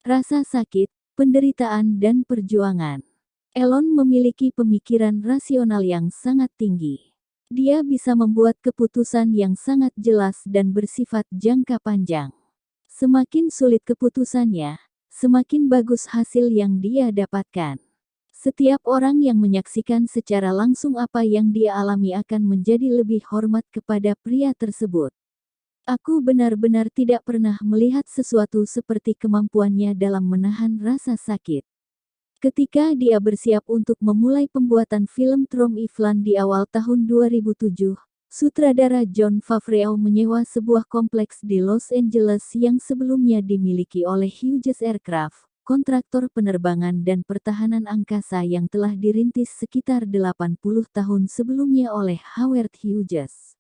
rasa sakit, penderitaan dan perjuangan. Elon memiliki pemikiran rasional yang sangat tinggi. Dia bisa membuat keputusan yang sangat jelas dan bersifat jangka panjang. Semakin sulit keputusannya, semakin bagus hasil yang dia dapatkan. Setiap orang yang menyaksikan secara langsung apa yang dia alami akan menjadi lebih hormat kepada pria tersebut. Aku benar-benar tidak pernah melihat sesuatu seperti kemampuannya dalam menahan rasa sakit. Ketika dia bersiap untuk memulai pembuatan film Trom Iflan di awal tahun 2007, sutradara Jon Favreau menyewa sebuah kompleks di Los Angeles yang sebelumnya dimiliki oleh Hughes Aircraft, kontraktor penerbangan dan pertahanan angkasa yang telah dirintis sekitar 80 tahun sebelumnya oleh Howard Hughes.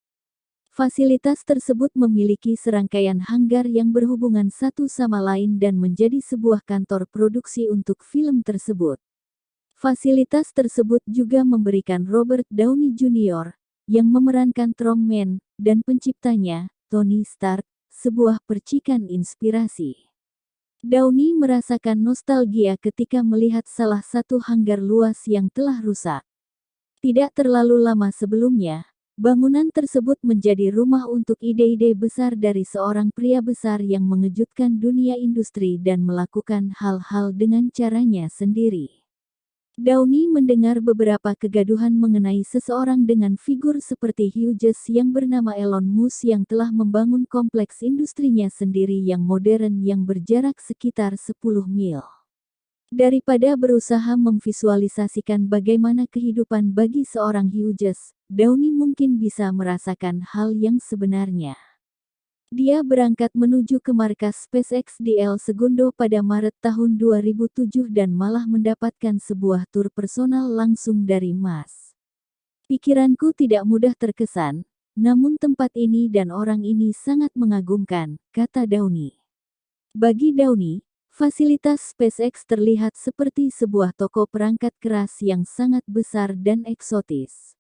Fasilitas tersebut memiliki serangkaian hanggar yang berhubungan satu sama lain dan menjadi sebuah kantor produksi untuk film tersebut. Fasilitas tersebut juga memberikan Robert Downey Jr., yang memerankan Iron Man, dan penciptanya, Tony Stark, sebuah percikan inspirasi. Downey merasakan nostalgia ketika melihat salah satu hanggar luas yang telah rusak. Tidak terlalu lama sebelumnya, bangunan tersebut menjadi rumah untuk ide-ide besar dari seorang pria besar yang mengejutkan dunia industri dan melakukan hal-hal dengan caranya sendiri. Downey mendengar beberapa kegaduhan mengenai seseorang dengan figur seperti Hughes yang bernama Elon Musk yang telah membangun kompleks industrinya sendiri yang modern yang berjarak sekitar 10 mil. Daripada berusaha memvisualisasikan bagaimana kehidupan bagi seorang Hughes, Downey mungkin bisa merasakan hal yang sebenarnya. Dia berangkat menuju ke markas SpaceX di El Segundo pada Maret tahun 2007 dan malah mendapatkan sebuah tur personal langsung dari Musk. Pikiranku tidak mudah terkesan, namun tempat ini dan orang ini sangat mengagumkan, kata Downey. Bagi Downey, fasilitas SpaceX terlihat seperti sebuah toko perangkat keras yang sangat besar dan eksotis.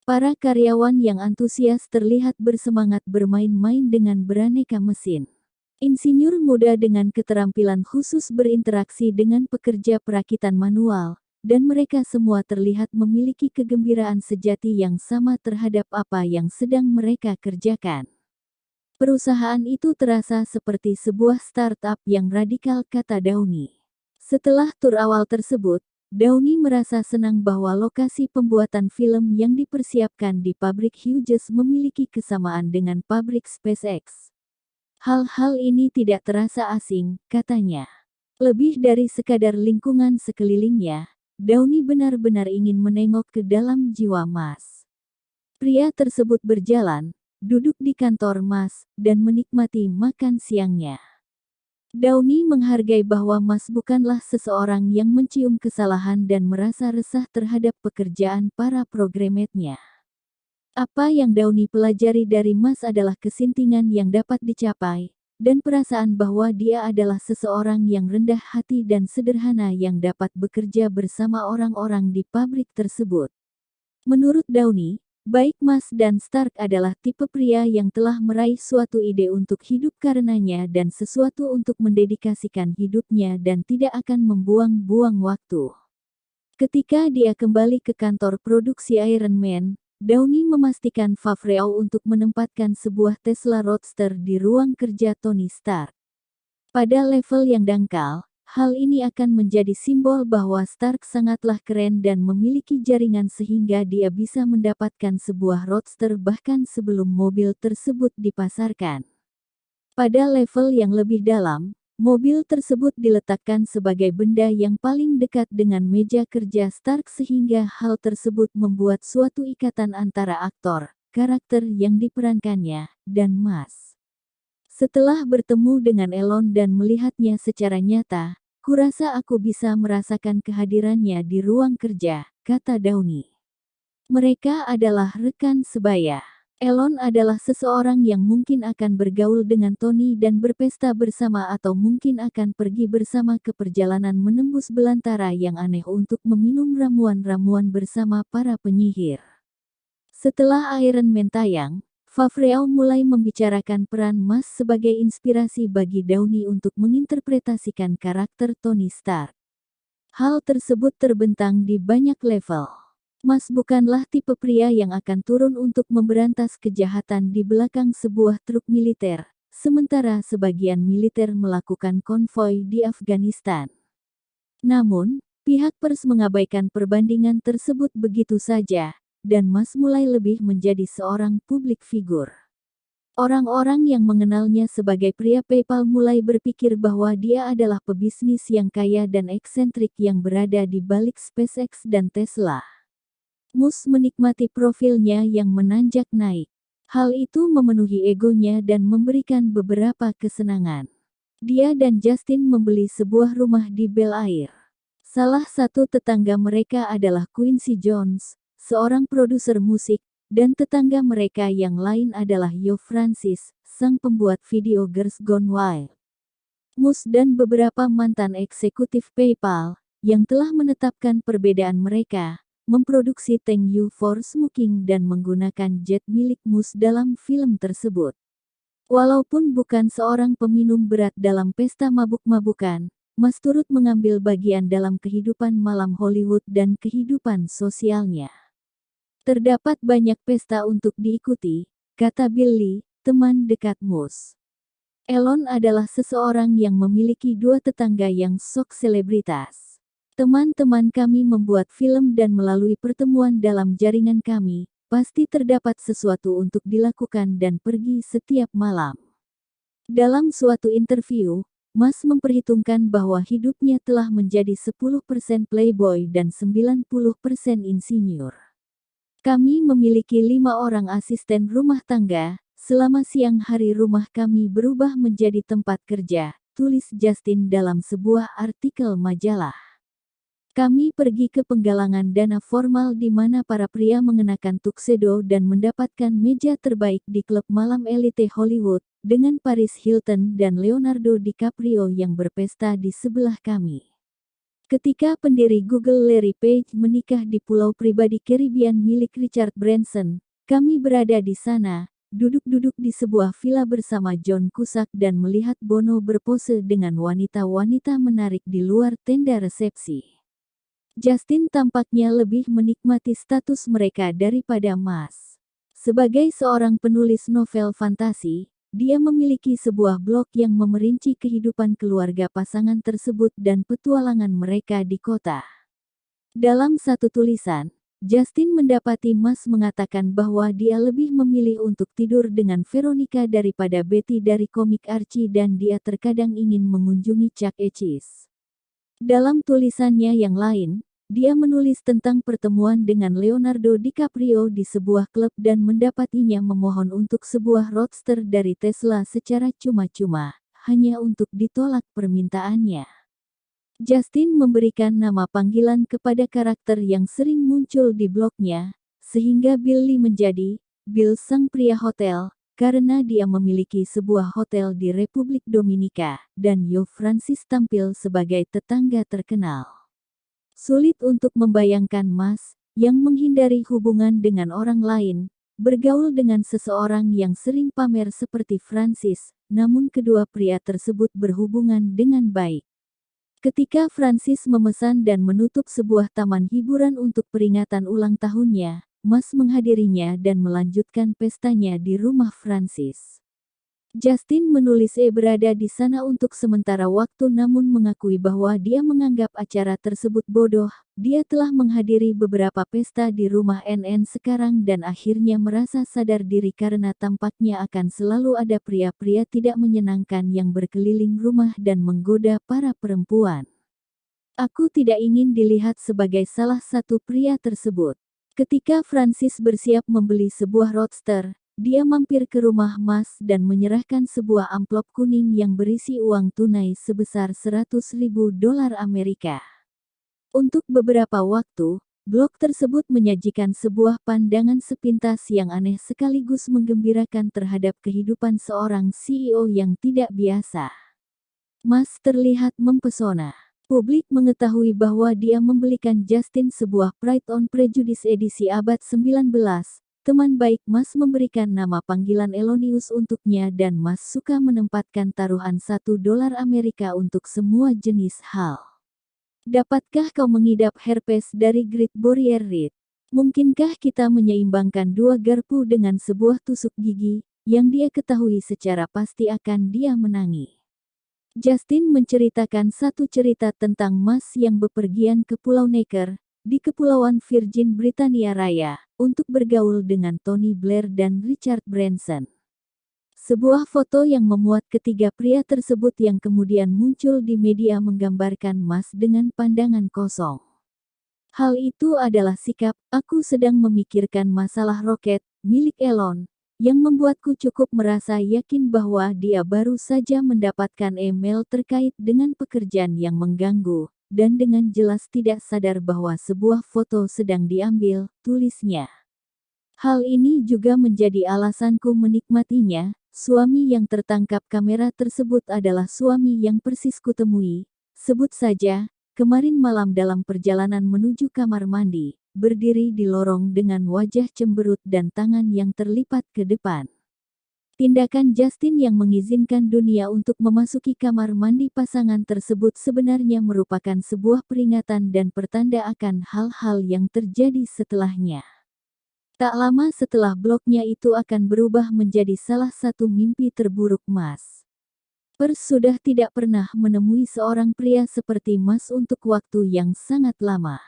Para karyawan yang antusias terlihat bersemangat bermain-main dengan beraneka mesin. Insinyur muda dengan keterampilan khusus berinteraksi dengan pekerja perakitan manual, dan mereka semua terlihat memiliki kegembiraan sejati yang sama terhadap apa yang sedang mereka kerjakan. Perusahaan itu terasa seperti sebuah startup yang radikal, kata Downey. Setelah tur awal tersebut, Downey merasa senang bahwa lokasi pembuatan film yang dipersiapkan di pabrik Hughes memiliki kesamaan dengan pabrik SpaceX. Hal-hal ini tidak terasa asing, katanya. Lebih dari sekadar lingkungan sekelilingnya, Downey benar-benar ingin menengok ke dalam jiwa Musk. Pria tersebut berjalan, duduk di kantor Musk, dan menikmati makan siangnya. Downey menghargai bahwa Musk bukanlah seseorang yang mencium kesalahan dan merasa resah terhadap pekerjaan para programmernya. Apa yang Downey pelajari dari Musk adalah kesintingan yang dapat dicapai, dan perasaan bahwa dia adalah seseorang yang rendah hati dan sederhana yang dapat bekerja bersama orang-orang di pabrik tersebut. Menurut Downey, baik Musk dan Stark adalah tipe pria yang telah meraih suatu ide untuk hidup karenanya dan sesuatu untuk mendedikasikan hidupnya dan tidak akan membuang-buang waktu. Ketika dia kembali ke kantor produksi Iron Man, Downey memastikan Favreau untuk menempatkan sebuah Tesla Roadster di ruang kerja Tony Stark. Pada level yang dangkal, hal ini akan menjadi simbol bahwa Stark sangatlah keren dan memiliki jaringan sehingga dia bisa mendapatkan sebuah roadster bahkan sebelum mobil tersebut dipasarkan. Pada level yang lebih dalam, mobil tersebut diletakkan sebagai benda yang paling dekat dengan meja kerja Stark sehingga hal tersebut membuat suatu ikatan antara aktor, karakter yang diperankannya, dan Musk. Setelah bertemu dengan Elon dan melihatnya secara nyata, kurasa aku bisa merasakan kehadirannya di ruang kerja, kata Downey. Mereka adalah rekan sebaya. Elon adalah seseorang yang mungkin akan bergaul dengan Tony dan berpesta bersama atau mungkin akan pergi bersama ke perjalanan menembus belantara yang aneh untuk meminum ramuan-ramuan bersama para penyihir. Setelah Iron Man tayang, Favreau mulai membicarakan peran Mas sebagai inspirasi bagi Downey untuk menginterpretasikan karakter Tony Stark. Hal tersebut terbentang di banyak level. Mas bukanlah tipe pria yang akan turun untuk memberantas kejahatan di belakang sebuah truk militer, sementara sebagian militer melakukan konvoi di Afghanistan. Namun, pihak pers mengabaikan perbandingan tersebut begitu saja, dan Mas mulai lebih menjadi seorang publik figur. Orang-orang yang mengenalnya sebagai pria PayPal mulai berpikir bahwa dia adalah pebisnis yang kaya dan eksentrik yang berada di balik SpaceX dan Tesla. Mus menikmati profilnya yang menanjak naik. Hal itu memenuhi egonya dan memberikan beberapa kesenangan. Dia dan Justin membeli sebuah rumah di Bel Air. Salah satu tetangga mereka adalah Quincy Jones, seorang produser musik, dan tetangga mereka yang lain adalah Yo Francis, sang pembuat video Girls Gone Wild. Mus dan beberapa mantan eksekutif PayPal, yang telah menetapkan perbedaan mereka, memproduksi Thank You for Smoking dan menggunakan jet milik Mus dalam film tersebut. Walaupun bukan seorang peminum berat dalam pesta mabuk-mabukan, Mas turut mengambil bagian dalam kehidupan malam Hollywood dan kehidupan sosialnya. Terdapat banyak pesta untuk diikuti, kata Billy, teman dekat Mus. Elon adalah seseorang yang memiliki dua tetangga yang sok selebritas. Teman-teman kami membuat film dan melalui pertemuan dalam jaringan kami, pasti terdapat sesuatu untuk dilakukan dan pergi setiap malam. Dalam suatu interview, Mas memperhitungkan bahwa hidupnya telah menjadi 10% playboy dan 90% insinyur. Kami memiliki 5 orang asisten rumah tangga, selama siang hari rumah kami berubah menjadi tempat kerja, tulis Justin dalam sebuah artikel majalah. Kami pergi ke penggalangan dana formal di mana para pria mengenakan tuxedo dan mendapatkan meja terbaik di klub malam elite Hollywood, dengan Paris Hilton dan Leonardo DiCaprio yang berpesta di sebelah kami. Ketika pendiri Google Larry Page menikah di pulau pribadi Caribbean milik Richard Branson, kami berada di sana, duduk-duduk di sebuah villa bersama John Cusack dan melihat Bono berpose dengan wanita-wanita menarik di luar tenda resepsi. Justin tampaknya lebih menikmati status mereka daripada Mas. Sebagai seorang penulis novel fantasi, dia memiliki sebuah blog yang memerinci kehidupan keluarga pasangan tersebut dan petualangan mereka di kota. Dalam satu tulisan, Justin mendapati Mas mengatakan bahwa dia lebih memilih untuk tidur dengan Veronica daripada Betty dari komik Archie dan dia terkadang ingin mengunjungi Chuck E. Cheese. Dalam tulisannya yang lain, dia menulis tentang pertemuan dengan Leonardo DiCaprio di sebuah klub dan mendapatinya memohon untuk sebuah roadster dari Tesla secara cuma-cuma, hanya untuk ditolak permintaannya. Justin memberikan nama panggilan kepada karakter yang sering muncul di blognya, sehingga Billy menjadi Bill sang pria hotel, karena dia memiliki sebuah hotel di Republik Dominika, dan Yo Francis tampil sebagai tetangga terkenal. Sulit untuk membayangkan Mas, yang menghindari hubungan dengan orang lain, bergaul dengan seseorang yang sering pamer seperti Francis, namun kedua pria tersebut berhubungan dengan baik. Ketika Francis memesan dan menutup sebuah taman hiburan untuk peringatan ulang tahunnya, Mas menghadirinya dan melanjutkan pestanya di rumah Francis. Justin menulis berada di sana untuk sementara waktu namun mengakui bahwa dia menganggap acara tersebut bodoh. Dia telah menghadiri beberapa pesta di rumah NN sekarang dan akhirnya merasa sadar diri karena tampaknya akan selalu ada pria-pria tidak menyenangkan yang berkeliling rumah dan menggoda para perempuan. Aku tidak ingin dilihat sebagai salah satu pria tersebut. Ketika Francis bersiap membeli sebuah roadster, dia mampir ke rumah Mas dan menyerahkan sebuah amplop kuning yang berisi uang tunai sebesar $100.000 Amerika. Untuk beberapa waktu, blog tersebut menyajikan sebuah pandangan sepintas yang aneh sekaligus menggembirakan terhadap kehidupan seorang CEO yang tidak biasa. Mas terlihat mempesona. Publik mengetahui bahwa dia membelikan Justin sebuah Pride and Prejudice edisi abad 19, Teman baik Mas memberikan nama panggilan Elonius untuknya dan Mas suka menempatkan taruhan $1 Amerika untuk semua jenis hal. Dapatkah kau mengidap herpes dari Great Barrier Reef? Mungkinkah kita menyeimbangkan 2 garpu dengan sebuah tusuk gigi, yang dia ketahui secara pasti akan dia menangi? Justin menceritakan satu cerita tentang Mas yang bepergian ke Pulau Necker, di Kepulauan Virgin Britania Raya, untuk bergaul dengan Tony Blair dan Richard Branson. Sebuah foto yang memuat ketiga pria tersebut yang kemudian muncul di media menggambarkan Mas dengan pandangan kosong. Hal itu adalah sikap, aku sedang memikirkan masalah roket, milik Elon, yang membuatku cukup merasa yakin bahwa dia baru saja mendapatkan email terkait dengan pekerjaan yang mengganggu, dan dengan jelas tidak sadar bahwa sebuah foto sedang diambil, tulisnya. Hal ini juga menjadi alasanku menikmatinya. Suami yang tertangkap kamera tersebut adalah suami yang persis kutemui. Sebut saja, kemarin malam dalam perjalanan menuju kamar mandi, berdiri di lorong dengan wajah cemberut dan tangan yang terlipat ke depan. Tindakan Justin yang mengizinkan dunia untuk memasuki kamar mandi pasangan tersebut sebenarnya merupakan sebuah peringatan dan pertanda akan hal-hal yang terjadi setelahnya. Tak lama setelah blognya itu akan berubah menjadi salah satu mimpi terburuk Mas. Pers sudah tidak pernah menemui seorang pria seperti Mas untuk waktu yang sangat lama.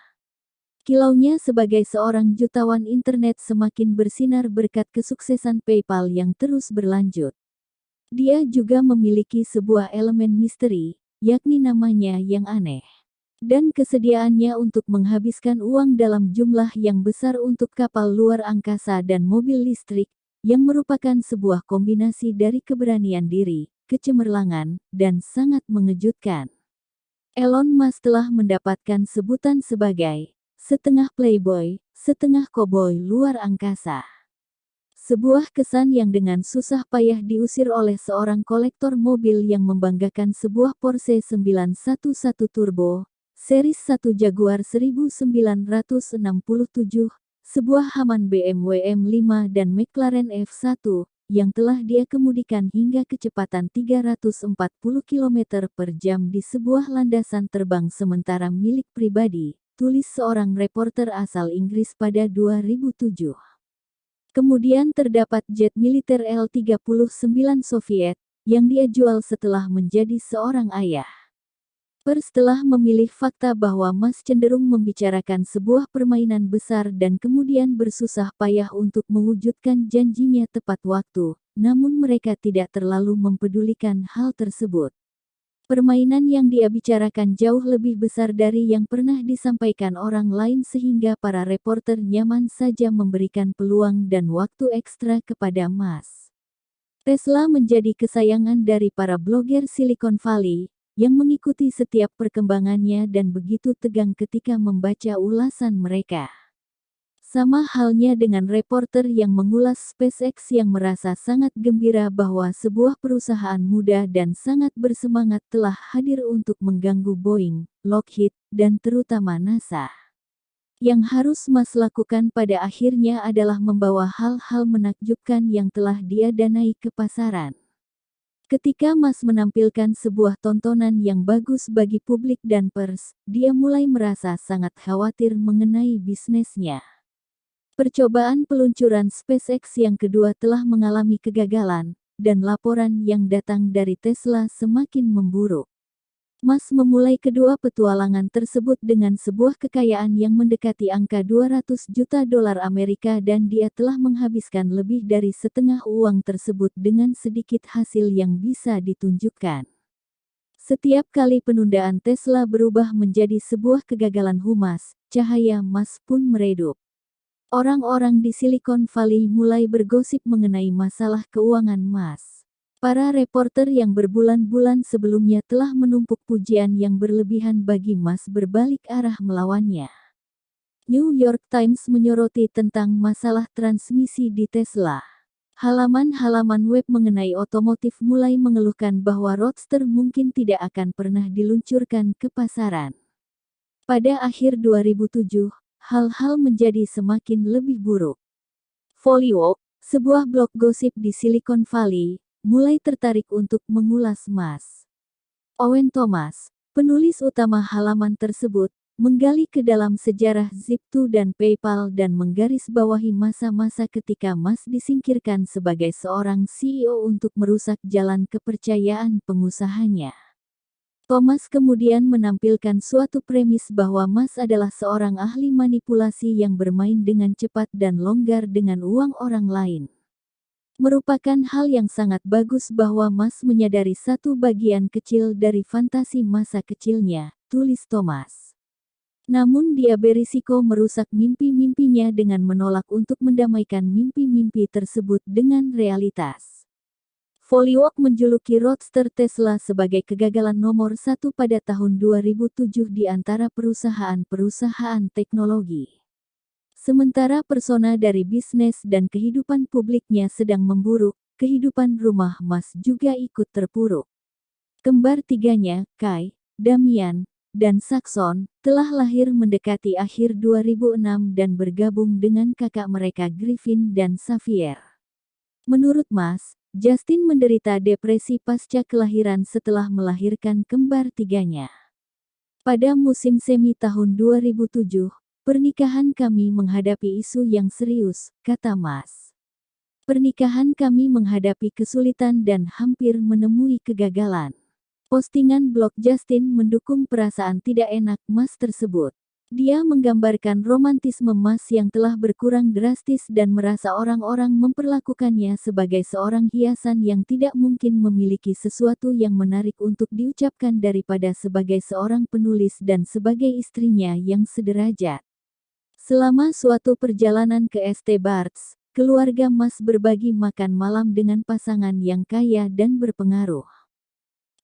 Kilaunya sebagai seorang jutawan internet semakin bersinar berkat kesuksesan PayPal yang terus berlanjut. Dia juga memiliki sebuah elemen misteri, yakni namanya yang aneh. Dan kesediaannya untuk menghabiskan uang dalam jumlah yang besar untuk kapal luar angkasa dan mobil listrik, yang merupakan sebuah kombinasi dari keberanian diri, kecemerlangan, dan sangat mengejutkan. Elon Musk telah mendapatkan sebutan sebagai setengah playboy, setengah koboi luar angkasa. Sebuah kesan yang dengan susah payah diusir oleh seorang kolektor mobil yang membanggakan sebuah Porsche 911 Turbo, Series 1 Jaguar 1967, sebuah Hamann BMW M5 dan McLaren F1, yang telah dia kemudikan hingga kecepatan 340 km per jam di sebuah landasan terbang sementara milik pribadi, tulis seorang reporter asal Inggris pada 2007. Kemudian terdapat jet militer Il-39 Soviet, yang dia jual setelah menjadi seorang ayah. Pers telah memilih fakta bahwa Mas cenderung membicarakan sebuah permainan besar dan kemudian bersusah payah untuk mewujudkan janjinya tepat waktu, namun mereka tidak terlalu mempedulikan hal tersebut. Permainan yang dia bicarakan jauh lebih besar dari yang pernah disampaikan orang lain sehingga para reporter nyaman saja memberikan peluang dan waktu ekstra kepada Mas. Tesla menjadi kesayangan dari para blogger Silicon Valley, yang mengikuti setiap perkembangannya dan begitu tegang ketika membaca ulasan mereka. Sama halnya dengan reporter yang mengulas SpaceX yang merasa sangat gembira bahwa sebuah perusahaan muda dan sangat bersemangat telah hadir untuk mengganggu Boeing, Lockheed, dan terutama NASA. Yang harus Mas lakukan pada akhirnya adalah membawa hal-hal menakjubkan yang telah dia danai ke pasaran. Ketika Mas menampilkan sebuah tontonan yang bagus bagi publik dan pers, dia mulai merasa sangat khawatir mengenai bisnisnya. Percobaan peluncuran SpaceX yang kedua telah mengalami kegagalan, dan laporan yang datang dari Tesla semakin memburuk. Mas memulai kedua petualangan tersebut dengan sebuah kekayaan yang mendekati angka $200 juta Amerika dan dia telah menghabiskan lebih dari setengah uang tersebut dengan sedikit hasil yang bisa ditunjukkan. Setiap kali penundaan Tesla berubah menjadi sebuah kegagalan humas, cahaya Mas pun meredup. Orang-orang di Silicon Valley mulai bergosip mengenai masalah keuangan Mas. Para reporter yang berbulan-bulan sebelumnya telah menumpuk pujian yang berlebihan bagi Mas berbalik arah melawannya. New York Times menyoroti tentang masalah transmisi di Tesla. Halaman-halaman web mengenai otomotif mulai mengeluhkan bahwa Roadster mungkin tidak akan pernah diluncurkan ke pasaran. Pada akhir 2007, hal-hal menjadi semakin lebih buruk. Folio, sebuah blog gosip di Silicon Valley, mulai tertarik untuk mengulas Mas. Owen Thomas, penulis utama halaman tersebut, menggali ke dalam sejarah Zip2 dan PayPal dan menggarisbawahi masa-masa ketika Mas disingkirkan sebagai seorang CEO untuk merusak jalan kepercayaan pengusahanya. Thomas kemudian menampilkan suatu premis bahwa Mas adalah seorang ahli manipulasi yang bermain dengan cepat dan longgar dengan uang orang lain. Merupakan hal yang sangat bagus bahwa Mas menyadari satu bagian kecil dari fantasi masa kecilnya, tulis Thomas. Namun dia berisiko merusak mimpi-mimpinya dengan menolak untuk mendamaikan mimpi-mimpi tersebut dengan realitas. Folio menjuluki Roadster Tesla sebagai kegagalan nomor satu pada tahun 2007 di antara perusahaan-perusahaan teknologi. Sementara persona dari bisnis dan kehidupan publiknya sedang memburuk, kehidupan rumah Mas juga ikut terpuruk. Kembar tiganya, Kai, Damian, dan Saxon, telah lahir mendekati akhir 2006 dan bergabung dengan kakak mereka Griffin dan Xavier. Menurut Mas, Justin menderita depresi pasca kelahiran setelah melahirkan kembar tiganya. Pada musim semi tahun 2007, pernikahan kami menghadapi isu yang serius, kata Mas. Pernikahan kami menghadapi kesulitan dan hampir menemui kegagalan. Postingan blog Justin mendukung perasaan tidak enak Mas tersebut. Dia menggambarkan romantisme Mas yang telah berkurang drastis dan merasa orang-orang memperlakukannya sebagai seorang hiasan yang tidak mungkin memiliki sesuatu yang menarik untuk diucapkan daripada sebagai seorang penulis dan sebagai istrinya yang sederajat. Selama suatu perjalanan ke St. Barts, keluarga Mas berbagi makan malam dengan pasangan yang kaya dan berpengaruh.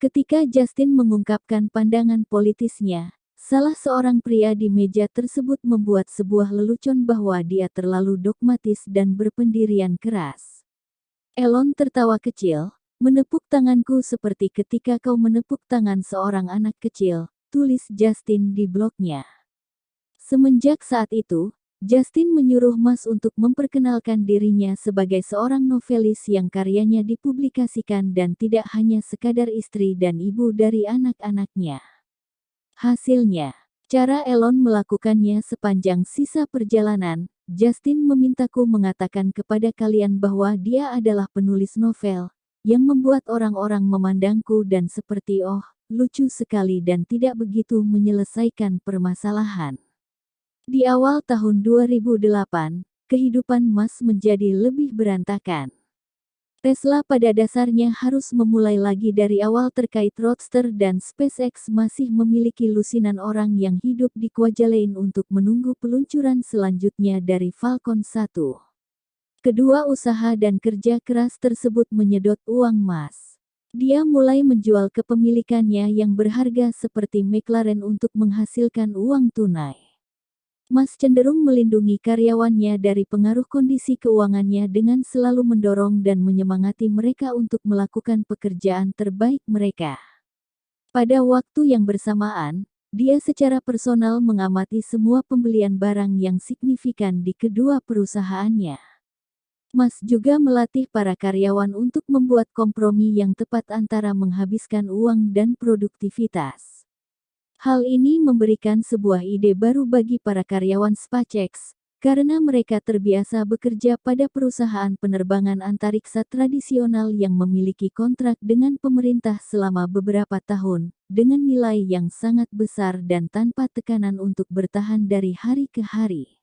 Ketika Justin mengungkapkan pandangan politisnya, salah seorang pria di meja tersebut membuat sebuah lelucon bahwa dia terlalu dogmatis dan berpendirian keras. Elon tertawa kecil, menepuk tanganku seperti ketika kau menepuk tangan seorang anak kecil, tulis Justin di blognya. Semenjak saat itu, Justin menyuruh Mas untuk memperkenalkan dirinya sebagai seorang novelis yang karyanya dipublikasikan dan tidak hanya sekadar istri dan ibu dari anak-anaknya. Hasilnya, cara Elon melakukannya sepanjang sisa perjalanan, Justin memintaku mengatakan kepada kalian bahwa dia adalah penulis novel, yang membuat orang-orang memandangku dan seperti lucu sekali dan tidak begitu menyelesaikan permasalahan. Di awal tahun 2008, kehidupan Mas menjadi lebih berantakan. Tesla pada dasarnya harus memulai lagi dari awal terkait Roadster dan SpaceX masih memiliki lusinan orang yang hidup di Kwajalein untuk menunggu peluncuran selanjutnya dari Falcon 1. Kedua usaha dan kerja keras tersebut menyedot uang Mas. Dia mulai menjual kepemilikannya yang berharga seperti McLaren untuk menghasilkan uang tunai. Mas cenderung melindungi karyawannya dari pengaruh kondisi keuangannya dengan selalu mendorong dan menyemangati mereka untuk melakukan pekerjaan terbaik mereka. Pada waktu yang bersamaan, dia secara personal mengamati semua pembelian barang yang signifikan di kedua perusahaannya. Mas juga melatih para karyawan untuk membuat kompromi yang tepat antara menghabiskan uang dan produktivitas. Hal ini memberikan sebuah ide baru bagi para karyawan SpaceX, karena mereka terbiasa bekerja pada perusahaan penerbangan antariksa tradisional yang memiliki kontrak dengan pemerintah selama beberapa tahun, dengan nilai yang sangat besar dan tanpa tekanan untuk bertahan dari hari ke hari.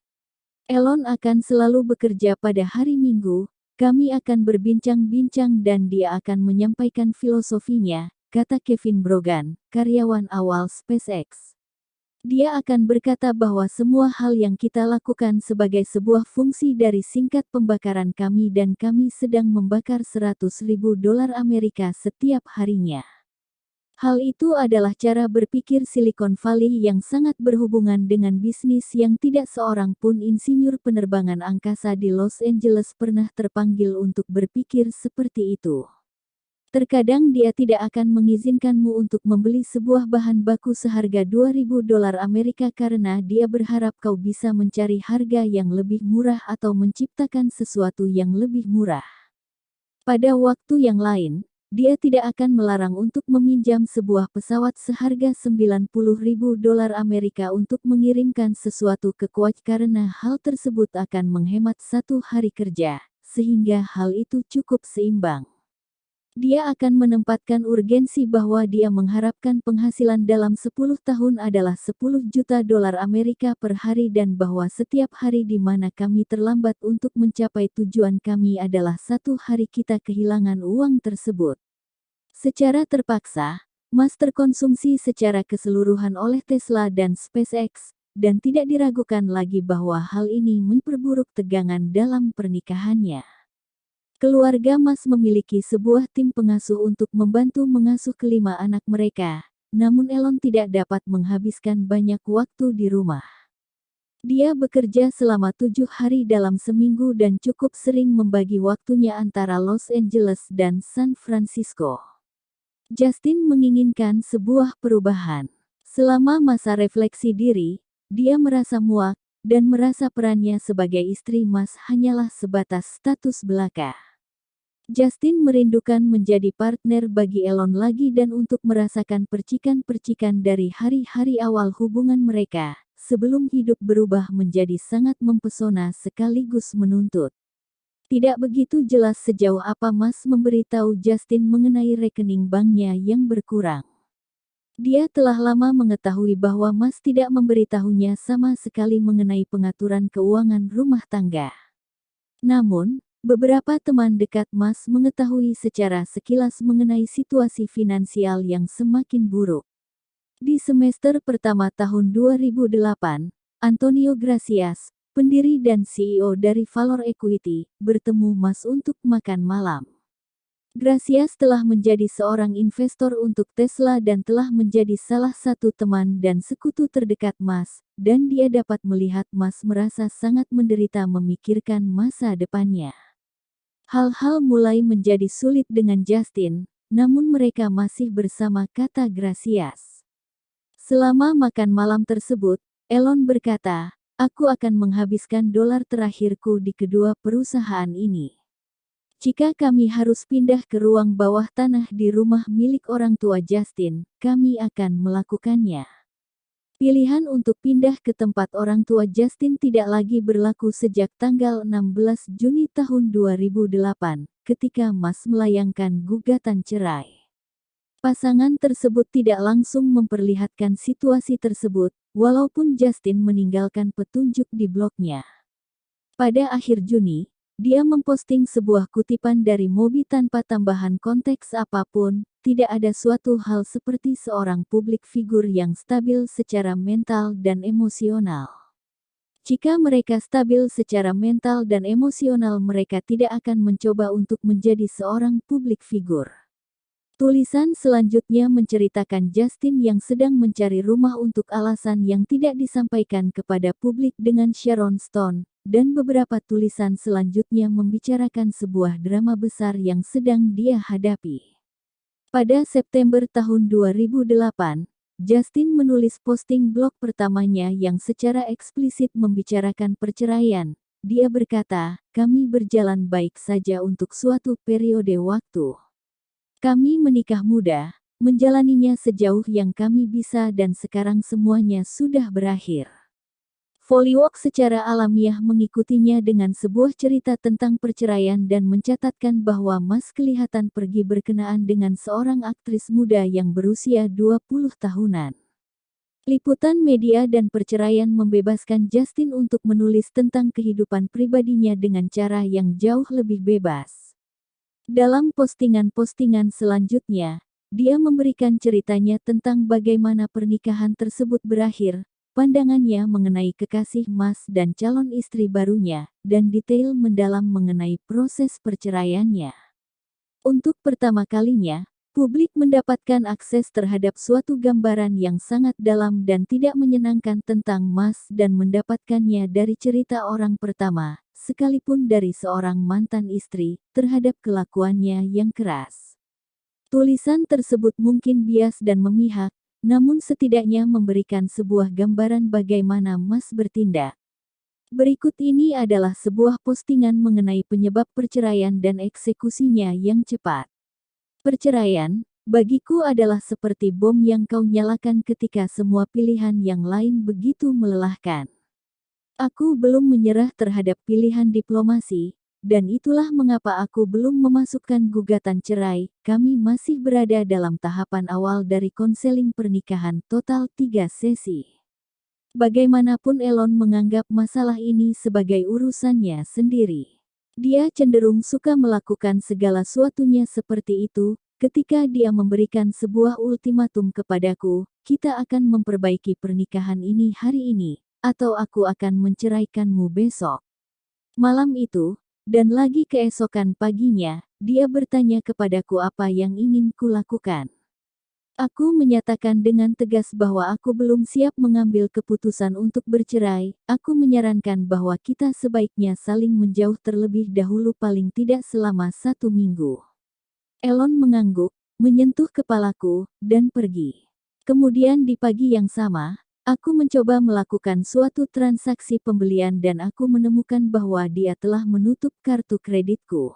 Elon akan selalu bekerja pada hari Minggu, kami akan berbincang-bincang dan dia akan menyampaikan filosofinya, kata Kevin Brogan, karyawan awal SpaceX. Dia akan berkata bahwa semua hal yang kita lakukan sebagai sebuah fungsi dari singkat pembakaran kami dan kami sedang membakar $100.000 Amerika setiap harinya. Hal itu adalah cara berpikir Silicon Valley yang sangat berhubungan dengan bisnis yang tidak seorang pun insinyur penerbangan angkasa di Los Angeles pernah terpanggil untuk berpikir seperti itu. Terkadang dia tidak akan mengizinkanmu untuk membeli sebuah bahan baku seharga $2.000 Amerika karena dia berharap kau bisa mencari harga yang lebih murah atau menciptakan sesuatu yang lebih murah. Pada waktu yang lain, dia tidak akan melarang untuk meminjam sebuah pesawat seharga $90.000 Amerika untuk mengirimkan sesuatu ke Kuwait karena hal tersebut akan menghemat 1 hari kerja, sehingga hal itu cukup seimbang. Dia akan menempatkan urgensi bahwa dia mengharapkan penghasilan dalam 10 tahun adalah $10 juta Amerika per hari dan bahwa setiap hari di mana kami terlambat untuk mencapai tujuan kami adalah 1 hari kita kehilangan uang tersebut. Secara terpaksa, Mas terkonsumsi secara keseluruhan oleh Tesla dan SpaceX, dan tidak diragukan lagi bahwa hal ini memperburuk tegangan dalam pernikahannya. Keluarga Mas memiliki sebuah tim pengasuh untuk membantu mengasuh kelima anak mereka, namun Elon tidak dapat menghabiskan banyak waktu di rumah. Dia bekerja selama 7 hari dalam seminggu dan cukup sering membagi waktunya antara Los Angeles dan San Francisco. Justin menginginkan sebuah perubahan. Selama masa refleksi diri, dia merasa muak, dan merasa perannya sebagai istri Mas hanyalah sebatas status belaka. Justin merindukan menjadi partner bagi Elon lagi dan untuk merasakan percikan-percikan dari hari-hari awal hubungan mereka, sebelum hidup berubah menjadi sangat mempesona sekaligus menuntut. Tidak begitu jelas sejauh apa Mas memberitahu Justin mengenai rekening banknya yang berkurang. Dia telah lama mengetahui bahwa Mas tidak memberitahunya sama sekali mengenai pengaturan keuangan rumah tangga. Namun, beberapa teman dekat Mas mengetahui secara sekilas mengenai situasi finansial yang semakin buruk. Di semester pertama tahun 2008, Antonio Gracias, pendiri dan CEO dari Valor Equity, bertemu Mas untuk makan malam. Gracias telah menjadi seorang investor untuk Tesla dan telah menjadi salah satu teman dan sekutu terdekat Mas, dan dia dapat melihat Mas merasa sangat menderita memikirkan masa depannya. Hal-hal mulai menjadi sulit dengan Justin, namun mereka masih bersama, kata Gracias. Selama makan malam tersebut, Elon berkata, "Aku akan menghabiskan dolar terakhirku di kedua perusahaan ini. Jika kami harus pindah ke ruang bawah tanah di rumah milik orang tua Justin, kami akan melakukannya." Pilihan untuk pindah ke tempat orang tua Justin tidak lagi berlaku sejak tanggal 16 Juni tahun 2008, ketika Mas melayangkan gugatan cerai. Pasangan tersebut tidak langsung memperlihatkan situasi tersebut, walaupun Justin meninggalkan petunjuk di blognya. Pada akhir Juni, dia memposting sebuah kutipan dari Moby tanpa tambahan konteks apapun. Tidak ada suatu hal seperti seorang publik figur yang stabil secara mental dan emosional. Jika mereka stabil secara mental dan emosional, mereka tidak akan mencoba untuk menjadi seorang publik figur. Tulisan selanjutnya menceritakan Justin yang sedang mencari rumah untuk alasan yang tidak disampaikan kepada publik dengan Sharon Stone, dan beberapa tulisan selanjutnya membicarakan sebuah drama besar yang sedang dia hadapi. Pada September tahun 2008, Justin menulis posting blog pertamanya yang secara eksplisit membicarakan perceraian. Dia berkata, "Kami berjalan baik saja untuk suatu periode waktu. Kami menikah muda, menjalaninya sejauh yang kami bisa dan sekarang semuanya sudah berakhir." Folliewalk secara alamiah mengikutinya dengan sebuah cerita tentang perceraian dan mencatatkan bahwa Mas kelihatan pergi berkenaan dengan seorang aktris muda yang berusia 20 tahunan. Liputan media dan perceraian membebaskan Justin untuk menulis tentang kehidupan pribadinya dengan cara yang jauh lebih bebas. Dalam postingan-postingan selanjutnya, dia memberikan ceritanya tentang bagaimana pernikahan tersebut berakhir, pandangannya mengenai kekasih Mas dan calon istri barunya, dan detail mendalam mengenai proses perceraiannya. Untuk pertama kalinya, publik mendapatkan akses terhadap suatu gambaran yang sangat dalam dan tidak menyenangkan tentang Mas dan mendapatkannya dari cerita orang pertama, sekalipun dari seorang mantan istri, terhadap kelakuannya yang keras. Tulisan tersebut mungkin bias dan memihak, namun setidaknya memberikan sebuah gambaran bagaimana Mas bertindak. Berikut ini adalah sebuah postingan mengenai penyebab perceraian dan eksekusinya yang cepat. Perceraian, bagiku adalah seperti bom yang kau nyalakan ketika semua pilihan yang lain begitu melelahkan. Aku belum menyerah terhadap pilihan diplomasi, dan itulah mengapa aku belum memasukkan gugatan cerai. Kami masih berada dalam tahapan awal dari konseling pernikahan total 3 sesi. Bagaimanapun Elon menganggap masalah ini sebagai urusannya sendiri. Dia cenderung suka melakukan segala sesuatunya seperti itu, ketika dia memberikan sebuah ultimatum kepadaku, kita akan memperbaiki pernikahan ini hari ini, atau aku akan menceraikanmu besok. Malam itu, dan lagi keesokan paginya, dia bertanya kepadaku apa yang ingin kulakukan. Aku menyatakan dengan tegas bahwa aku belum siap mengambil keputusan untuk bercerai. Aku menyarankan bahwa kita sebaiknya saling menjauh terlebih dahulu paling tidak selama 1 minggu. Elon mengangguk, menyentuh kepalaku, dan pergi. Kemudian di pagi yang sama, aku mencoba melakukan suatu transaksi pembelian dan aku menemukan bahwa dia telah menutup kartu kreditku.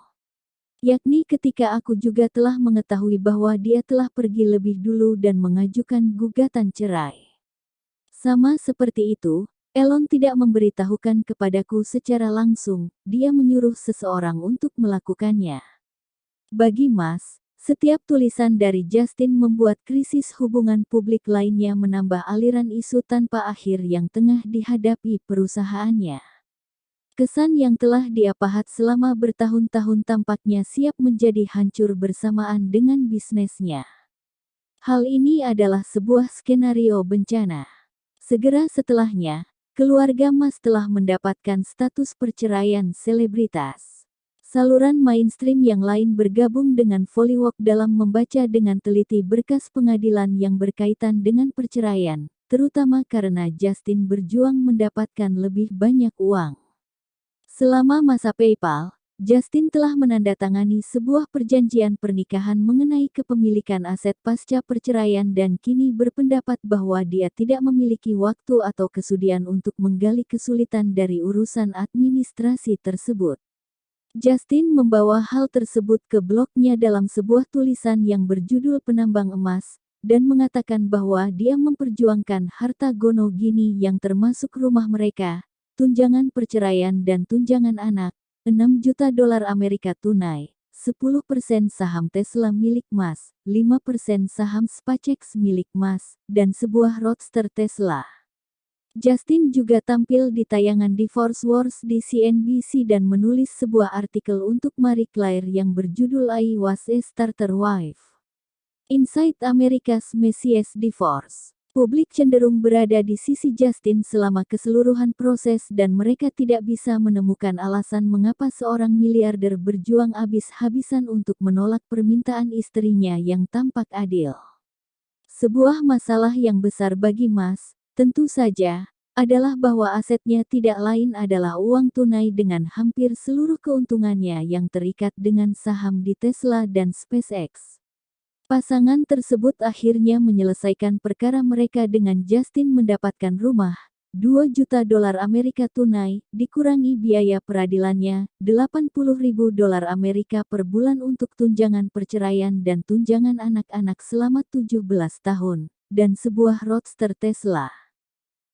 Yakni ketika aku juga telah mengetahui bahwa dia telah pergi lebih dulu dan mengajukan gugatan cerai. Sama seperti itu, Elon tidak memberitahukan kepadaku secara langsung, dia menyuruh seseorang untuk melakukannya. Bagi Mas, setiap tulisan dari Justin membuat krisis hubungan publik lainnya menambah aliran isu tanpa akhir yang tengah dihadapi perusahaannya. Kesan yang telah dia pahat selama bertahun-tahun tampaknya siap menjadi hancur bersamaan dengan bisnisnya. Hal ini adalah sebuah skenario bencana. Segera setelahnya, keluarga Mas telah mendapatkan status perceraian selebritas. Saluran mainstream yang lain bergabung dengan Volleywork dalam membaca dengan teliti berkas pengadilan yang berkaitan dengan perceraian, terutama karena Justin berjuang mendapatkan lebih banyak uang. Selama masa PayPal, Justin telah menandatangani sebuah perjanjian pernikahan mengenai kepemilikan aset pasca perceraian dan kini berpendapat bahwa dia tidak memiliki waktu atau kesudian untuk menggali kesulitan dari urusan administrasi tersebut. Justin membawa hal tersebut ke blognya dalam sebuah tulisan yang berjudul Penambang Emas, dan mengatakan bahwa dia memperjuangkan harta gono Gini yang termasuk rumah mereka, tunjangan perceraian dan tunjangan anak, 6 juta dolar Amerika tunai, 10% saham Tesla milik Mas, 5% saham SpaceX milik Mas, dan sebuah Roadster Tesla. Justin juga tampil di tayangan Divorce Wars di CNBC dan menulis sebuah artikel untuk Marie Claire yang berjudul I Was a Starter Wife. Inside America's Messiest Divorce. Publik cenderung berada di sisi Justin selama keseluruhan proses dan mereka tidak bisa menemukan alasan mengapa seorang miliarder berjuang habis-habisan untuk menolak permintaan istrinya yang tampak adil. Sebuah masalah yang besar bagi Mas, tentu saja, adalah bahwa asetnya tidak lain adalah uang tunai dengan hampir seluruh keuntungannya yang terikat dengan saham di Tesla dan SpaceX. Pasangan tersebut akhirnya menyelesaikan perkara mereka dengan Justin mendapatkan rumah, 2 juta dolar Amerika tunai, dikurangi biaya peradilannya, 80.000 dolar Amerika per bulan untuk tunjangan perceraian dan tunjangan anak-anak selama 17 tahun, dan sebuah Roadster Tesla.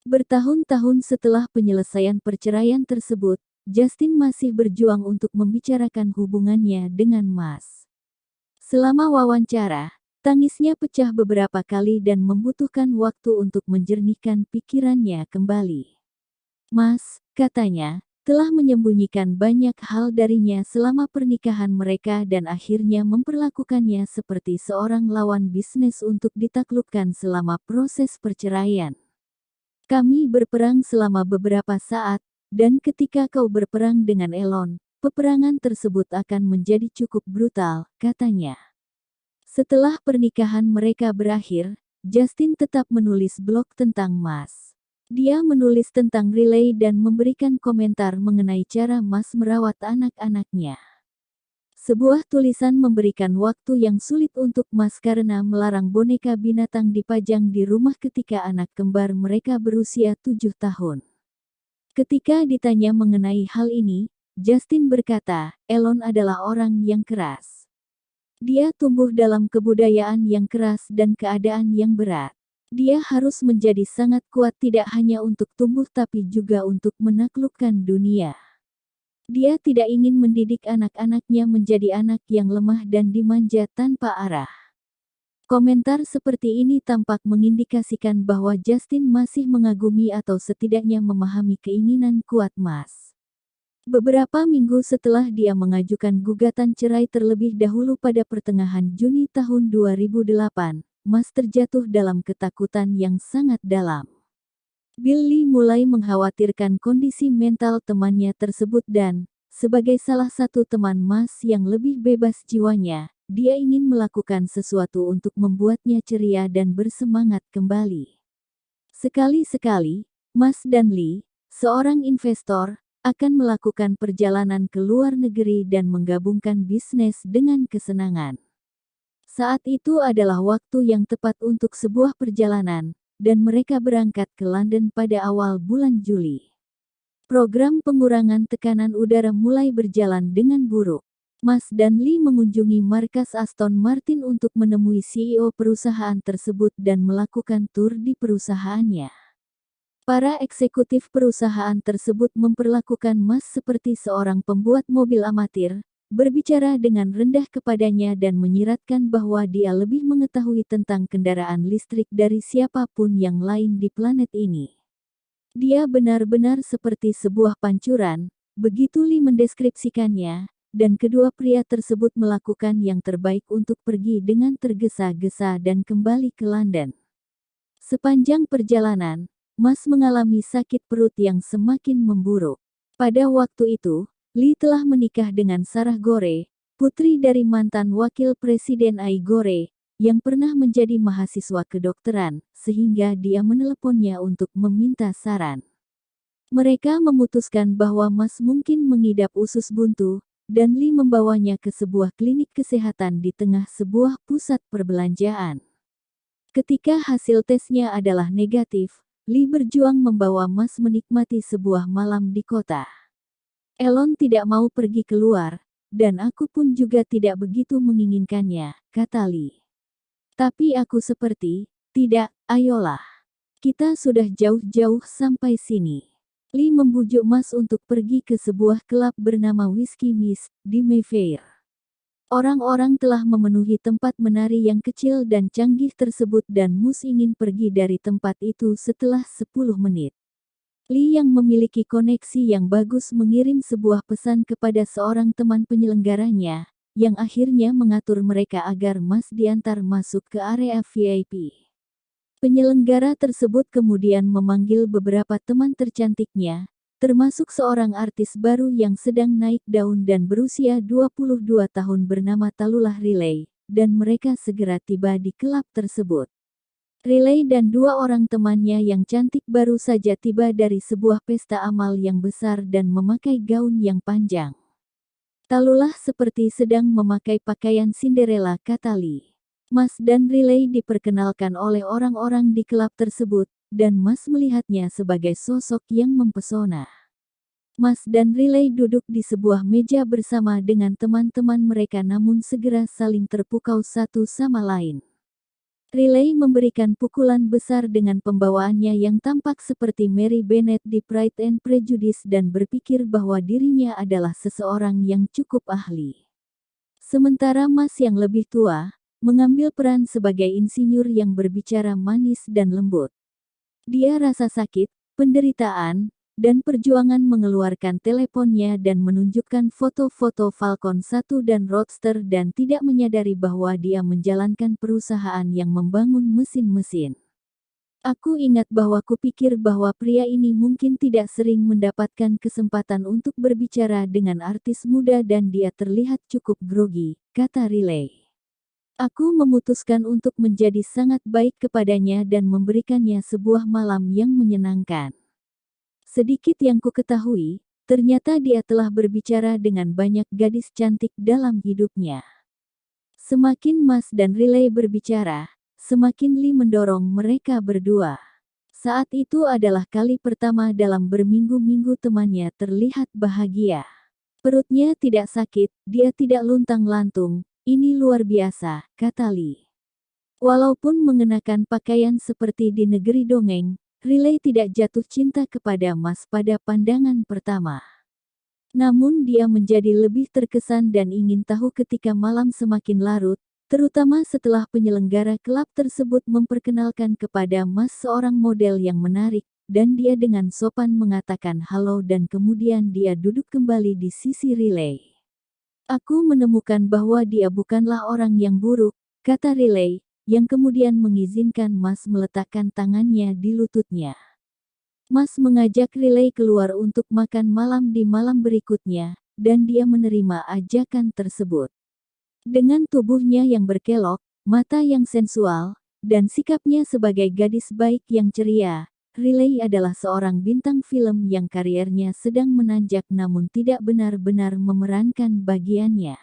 Bertahun-tahun setelah penyelesaian perceraian tersebut, Justin masih berjuang untuk membicarakan hubungannya dengan Mas. Selama wawancara, tangisnya pecah beberapa kali dan membutuhkan waktu untuk menjernihkan pikirannya kembali. Mas, katanya, telah menyembunyikan banyak hal darinya selama pernikahan mereka dan akhirnya memperlakukannya seperti seorang lawan bisnis untuk ditaklukkan selama proses perceraian. Kami berperang selama beberapa saat, dan ketika kau berperang dengan Elon, peperangan tersebut akan menjadi cukup brutal, katanya. Setelah pernikahan mereka berakhir, Justin tetap menulis blog tentang Mas. Dia menulis tentang relay dan memberikan komentar mengenai cara Mas merawat anak-anaknya. Sebuah tulisan memberikan waktu yang sulit untuk Mas karena melarang boneka binatang dipajang di rumah ketika anak kembar mereka berusia 7 tahun. Ketika ditanya mengenai hal ini, Justin berkata, Elon adalah orang yang keras. Dia tumbuh dalam kebudayaan yang keras dan keadaan yang berat. Dia harus menjadi sangat kuat tidak hanya untuk tumbuh tapi juga untuk menaklukkan dunia. Dia tidak ingin mendidik anak-anaknya menjadi anak yang lemah dan dimanja tanpa arah. Komentar seperti ini tampak mengindikasikan bahwa Justin masih mengagumi atau setidaknya memahami keinginan kuat Mas. Beberapa minggu setelah dia mengajukan gugatan cerai terlebih dahulu pada pertengahan Juni tahun 2008, Mas terjatuh dalam ketakutan yang sangat dalam. Billy mulai mengkhawatirkan kondisi mental temannya tersebut dan, sebagai salah satu teman Mas yang lebih bebas jiwanya, dia ingin melakukan sesuatu untuk membuatnya ceria dan bersemangat kembali. Sekali-sekali, Mas dan Lee, seorang investor, akan melakukan perjalanan ke luar negeri dan menggabungkan bisnis dengan kesenangan. Saat itu adalah waktu yang tepat untuk sebuah perjalanan, dan mereka berangkat ke London pada awal bulan Juli. Program pengurangan tekanan udara mulai berjalan dengan buruk. Mas dan Lee mengunjungi markas Aston Martin untuk menemui CEO perusahaan tersebut dan melakukan tur di perusahaannya. Para eksekutif perusahaan tersebut memperlakukan Mas seperti seorang pembuat mobil amatir, berbicara dengan rendah kepadanya dan menyiratkan bahwa dia lebih mengetahui tentang kendaraan listrik dari siapapun yang lain di planet ini. Dia benar-benar seperti sebuah pancuran, begitu Lee mendeskripsikannya, dan kedua pria tersebut melakukan yang terbaik untuk pergi dengan tergesa-gesa dan kembali ke London. Sepanjang perjalanan, Mas mengalami sakit perut yang semakin memburuk. Pada waktu itu, Lee telah menikah dengan Sarah Gore, putri dari mantan wakil presiden Al Gore, yang pernah menjadi mahasiswa kedokteran, sehingga dia meneleponnya untuk meminta saran. Mereka memutuskan bahwa Mas mungkin mengidap usus buntu, dan Lee membawanya ke sebuah klinik kesehatan di tengah sebuah pusat perbelanjaan. Ketika hasil tesnya adalah negatif, Lee berjuang membawa Mas menikmati sebuah malam di kota. Elon tidak mau pergi keluar, dan aku pun juga tidak begitu menginginkannya, kata Lee. Tapi aku seperti, tidak, ayolah. Kita sudah jauh-jauh sampai sini. Lee membujuk Mas untuk pergi ke sebuah klub bernama Whiskey Miss, di Mayfair. Orang-orang telah memenuhi tempat menari yang kecil dan canggih tersebut dan Mus ingin pergi dari tempat itu setelah 10 menit. Lee yang memiliki koneksi yang bagus mengirim sebuah pesan kepada seorang teman penyelenggaranya, yang akhirnya mengatur mereka agar Mas diantar masuk ke area VIP. Penyelenggara tersebut kemudian memanggil beberapa teman tercantiknya, termasuk seorang artis baru yang sedang naik daun dan berusia 22 tahun bernama Tallulah Riley, dan mereka segera tiba di klub tersebut. Riley dan dua orang temannya yang cantik baru saja tiba dari sebuah pesta amal yang besar dan memakai gaun yang panjang. Tallulah seperti sedang memakai pakaian Cinderella, kata Lee. Mas dan Riley diperkenalkan oleh orang-orang di klub tersebut, dan Mas melihatnya sebagai sosok yang mempesona. Mas dan Riley duduk di sebuah meja bersama dengan teman-teman mereka namun segera saling terpukau satu sama lain. Riley memberikan pukulan besar dengan pembawaannya yang tampak seperti Mary Bennet di Pride and Prejudice dan berpikir bahwa dirinya adalah seseorang yang cukup ahli. Sementara Mas yang lebih tua, mengambil peran sebagai insinyur yang berbicara manis dan lembut. Dia rasa sakit, penderitaan, dan perjuangan mengeluarkan teleponnya dan menunjukkan foto-foto Falcon 1 dan Roadster dan tidak menyadari bahwa dia menjalankan perusahaan yang membangun mesin-mesin. Aku ingat bahwa kupikir bahwa pria ini mungkin tidak sering mendapatkan kesempatan untuk berbicara dengan artis muda dan dia terlihat cukup grogi, kata Riley. Aku memutuskan untuk menjadi sangat baik kepadanya dan memberikannya sebuah malam yang menyenangkan. Sedikit yang ku ketahui, ternyata dia telah berbicara dengan banyak gadis cantik dalam hidupnya. Semakin Mas dan Riley berbicara, semakin Lee mendorong mereka berdua. Saat itu adalah kali pertama dalam berminggu-minggu temannya terlihat bahagia. Perutnya tidak sakit, dia tidak luntang-lantung. Ini luar biasa, kata Lee. Walaupun mengenakan pakaian seperti di negeri dongeng, Riley tidak jatuh cinta kepada Mas pada pandangan pertama. Namun dia menjadi lebih terkesan dan ingin tahu ketika malam semakin larut, terutama setelah penyelenggara klub tersebut memperkenalkan kepada Mas seorang model yang menarik, dan dia dengan sopan mengatakan halo dan kemudian dia duduk kembali di sisi Riley. Aku menemukan bahwa dia bukanlah orang yang buruk, kata Riley, yang kemudian mengizinkan Mas meletakkan tangannya di lututnya. Mas mengajak Riley keluar untuk makan malam di malam berikutnya, dan dia menerima ajakan tersebut. Dengan tubuhnya yang berkelok, mata yang sensual, dan sikapnya sebagai gadis baik yang ceria, Riley adalah seorang bintang film yang kariernya sedang menanjak namun tidak benar-benar memerankan bagiannya.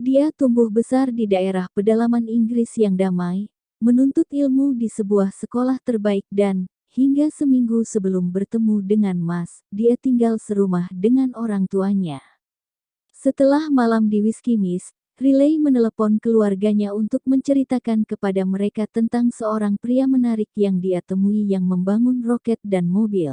Dia tumbuh besar di daerah pedalaman Inggris yang damai, menuntut ilmu di sebuah sekolah terbaik dan, hingga seminggu sebelum bertemu dengan Mas, dia tinggal serumah dengan orang tuanya. Setelah malam di Whiskey Miss, Riley menelepon keluarganya untuk menceritakan kepada mereka tentang seorang pria menarik yang dia temui yang membangun roket dan mobil.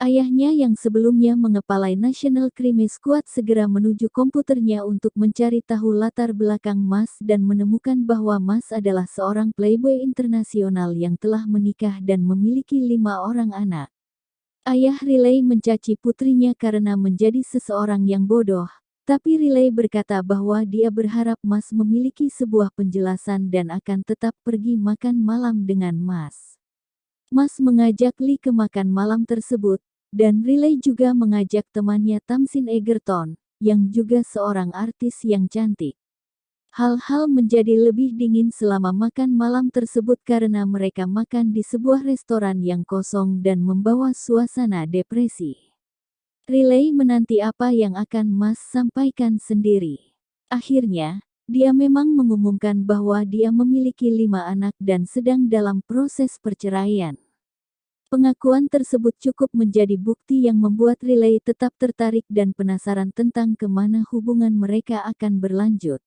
Ayahnya yang sebelumnya mengepalai National Crime Squad segera menuju komputernya untuk mencari tahu latar belakang Mas dan menemukan bahwa Mas adalah seorang playboy internasional yang telah menikah dan memiliki 5 orang anak. Ayah Riley mencaci putrinya karena menjadi seseorang yang bodoh, tapi Riley berkata bahwa dia berharap Mas memiliki sebuah penjelasan dan akan tetap pergi makan malam dengan Mas. Mas mengajak Lee ke makan malam tersebut, dan Riley juga mengajak temannya Tamsin Egerton, yang juga seorang artis yang cantik. Hal-hal menjadi lebih dingin selama makan malam tersebut karena mereka makan di sebuah restoran yang kosong dan membawa suasana depresi. Riley menanti apa yang akan Mas sampaikan sendiri. Akhirnya, dia memang mengumumkan bahwa dia memiliki 5 anak dan sedang dalam proses perceraian. Pengakuan tersebut cukup menjadi bukti yang membuat Riley tetap tertarik dan penasaran tentang kemana hubungan mereka akan berlanjut.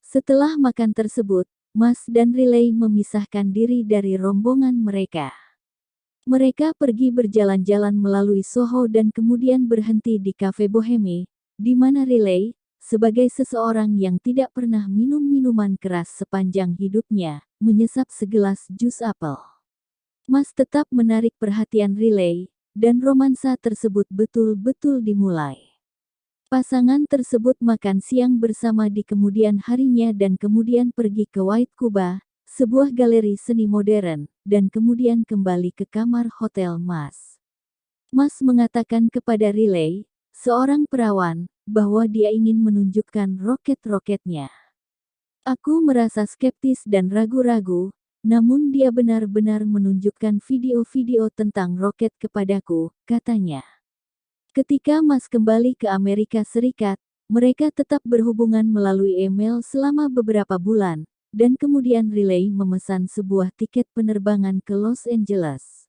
Setelah makan tersebut, Mas dan Riley memisahkan diri dari rombongan mereka. Mereka pergi berjalan-jalan melalui Soho dan kemudian berhenti di Cafe Boheme, di mana Riley, sebagai seseorang yang tidak pernah minum minuman keras sepanjang hidupnya, menyesap segelas jus apel. Mas tetap menarik perhatian Riley, dan romansa tersebut betul-betul dimulai. Pasangan tersebut makan siang bersama di kemudian harinya dan kemudian pergi ke White Cuba, sebuah galeri seni modern, dan kemudian kembali ke kamar hotel Mas. Mas mengatakan kepada Riley, seorang perawan, bahwa dia ingin menunjukkan roket-roketnya. Aku merasa skeptis dan ragu-ragu, namun dia benar-benar menunjukkan video-video tentang roket kepadaku, katanya. Ketika Mas kembali ke Amerika Serikat, mereka tetap berhubungan melalui email selama beberapa bulan, dan kemudian Riley memesan sebuah tiket penerbangan ke Los Angeles.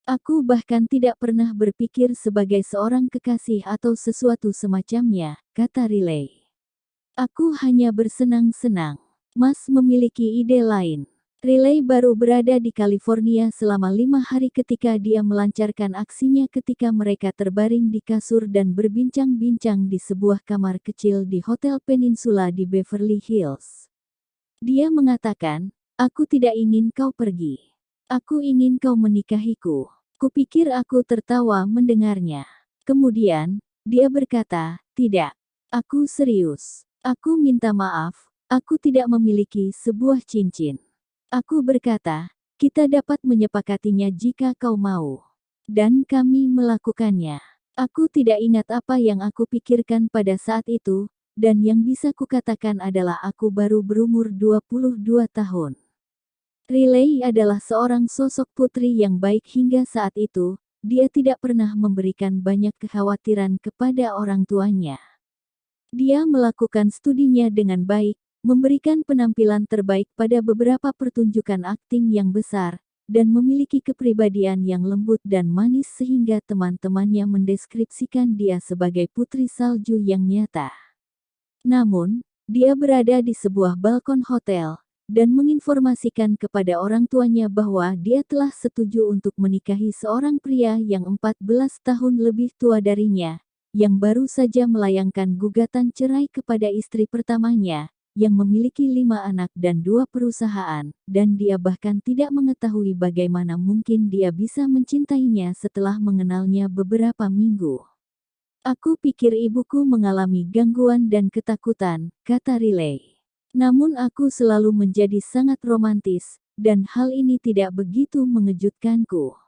Aku bahkan tidak pernah berpikir sebagai seorang kekasih atau sesuatu semacamnya, kata Riley. Aku hanya bersenang-senang. Mas memiliki ide lain. Riley baru berada di California selama 5 hari ketika dia melancarkan aksinya ketika mereka terbaring di kasur dan berbincang-bincang di sebuah kamar kecil di Hotel Peninsula di Beverly Hills. Dia mengatakan, aku tidak ingin kau pergi. Aku ingin kau menikahiku. Kupikir aku tertawa mendengarnya. Kemudian, dia berkata, tidak. Aku serius. Aku minta maaf, aku tidak memiliki sebuah cincin. Aku berkata, kita dapat menyepakatinya jika kau mau. Dan kami melakukannya. Aku tidak ingat apa yang aku pikirkan pada saat itu, dan yang bisa kukatakan adalah aku baru berumur 22 tahun. Riley adalah seorang sosok putri yang baik hingga saat itu, dia tidak pernah memberikan banyak kekhawatiran kepada orang tuanya. Dia melakukan studinya dengan baik, memberikan penampilan terbaik pada beberapa pertunjukan akting yang besar, dan memiliki kepribadian yang lembut dan manis sehingga teman-temannya mendeskripsikan dia sebagai putri salju yang nyata. Namun, dia berada di sebuah balkon hotel, dan menginformasikan kepada orang tuanya bahwa dia telah setuju untuk menikahi seorang pria yang 14 tahun lebih tua darinya, yang baru saja melayangkan gugatan cerai kepada istri pertamanya, yang memiliki 5 anak dan 2 perusahaan, dan dia bahkan tidak mengetahui bagaimana mungkin dia bisa mencintainya setelah mengenalnya beberapa minggu. Aku pikir ibuku mengalami gangguan dan ketakutan, kata Riley. Namun aku selalu menjadi sangat romantis, dan hal ini tidak begitu mengejutkanku.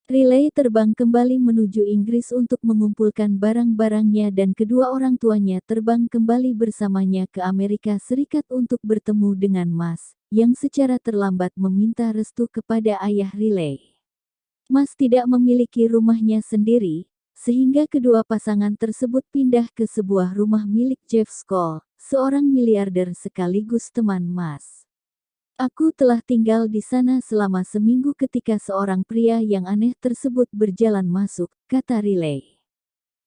Riley terbang kembali menuju Inggris untuk mengumpulkan barang-barangnya dan kedua orang tuanya terbang kembali bersamanya ke Amerika Serikat untuk bertemu dengan Mas, yang secara terlambat meminta restu kepada ayah Riley. Mas tidak memiliki rumahnya sendiri, sehingga kedua pasangan tersebut pindah ke sebuah rumah milik Jeff Skoll, seorang miliarder sekaligus teman Mas. Aku telah tinggal di sana selama seminggu ketika seorang pria yang aneh tersebut berjalan masuk, kata Riley.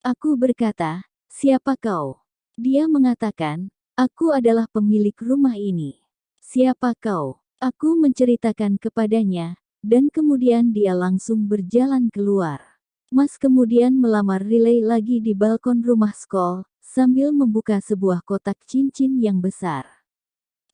Aku berkata, siapa kau? Dia mengatakan, aku adalah pemilik rumah ini. Siapa kau? Aku menceritakan kepadanya, dan kemudian dia langsung berjalan keluar. Mas kemudian melamar Riley lagi di balkon rumah Skoll, sambil membuka sebuah kotak cincin yang besar.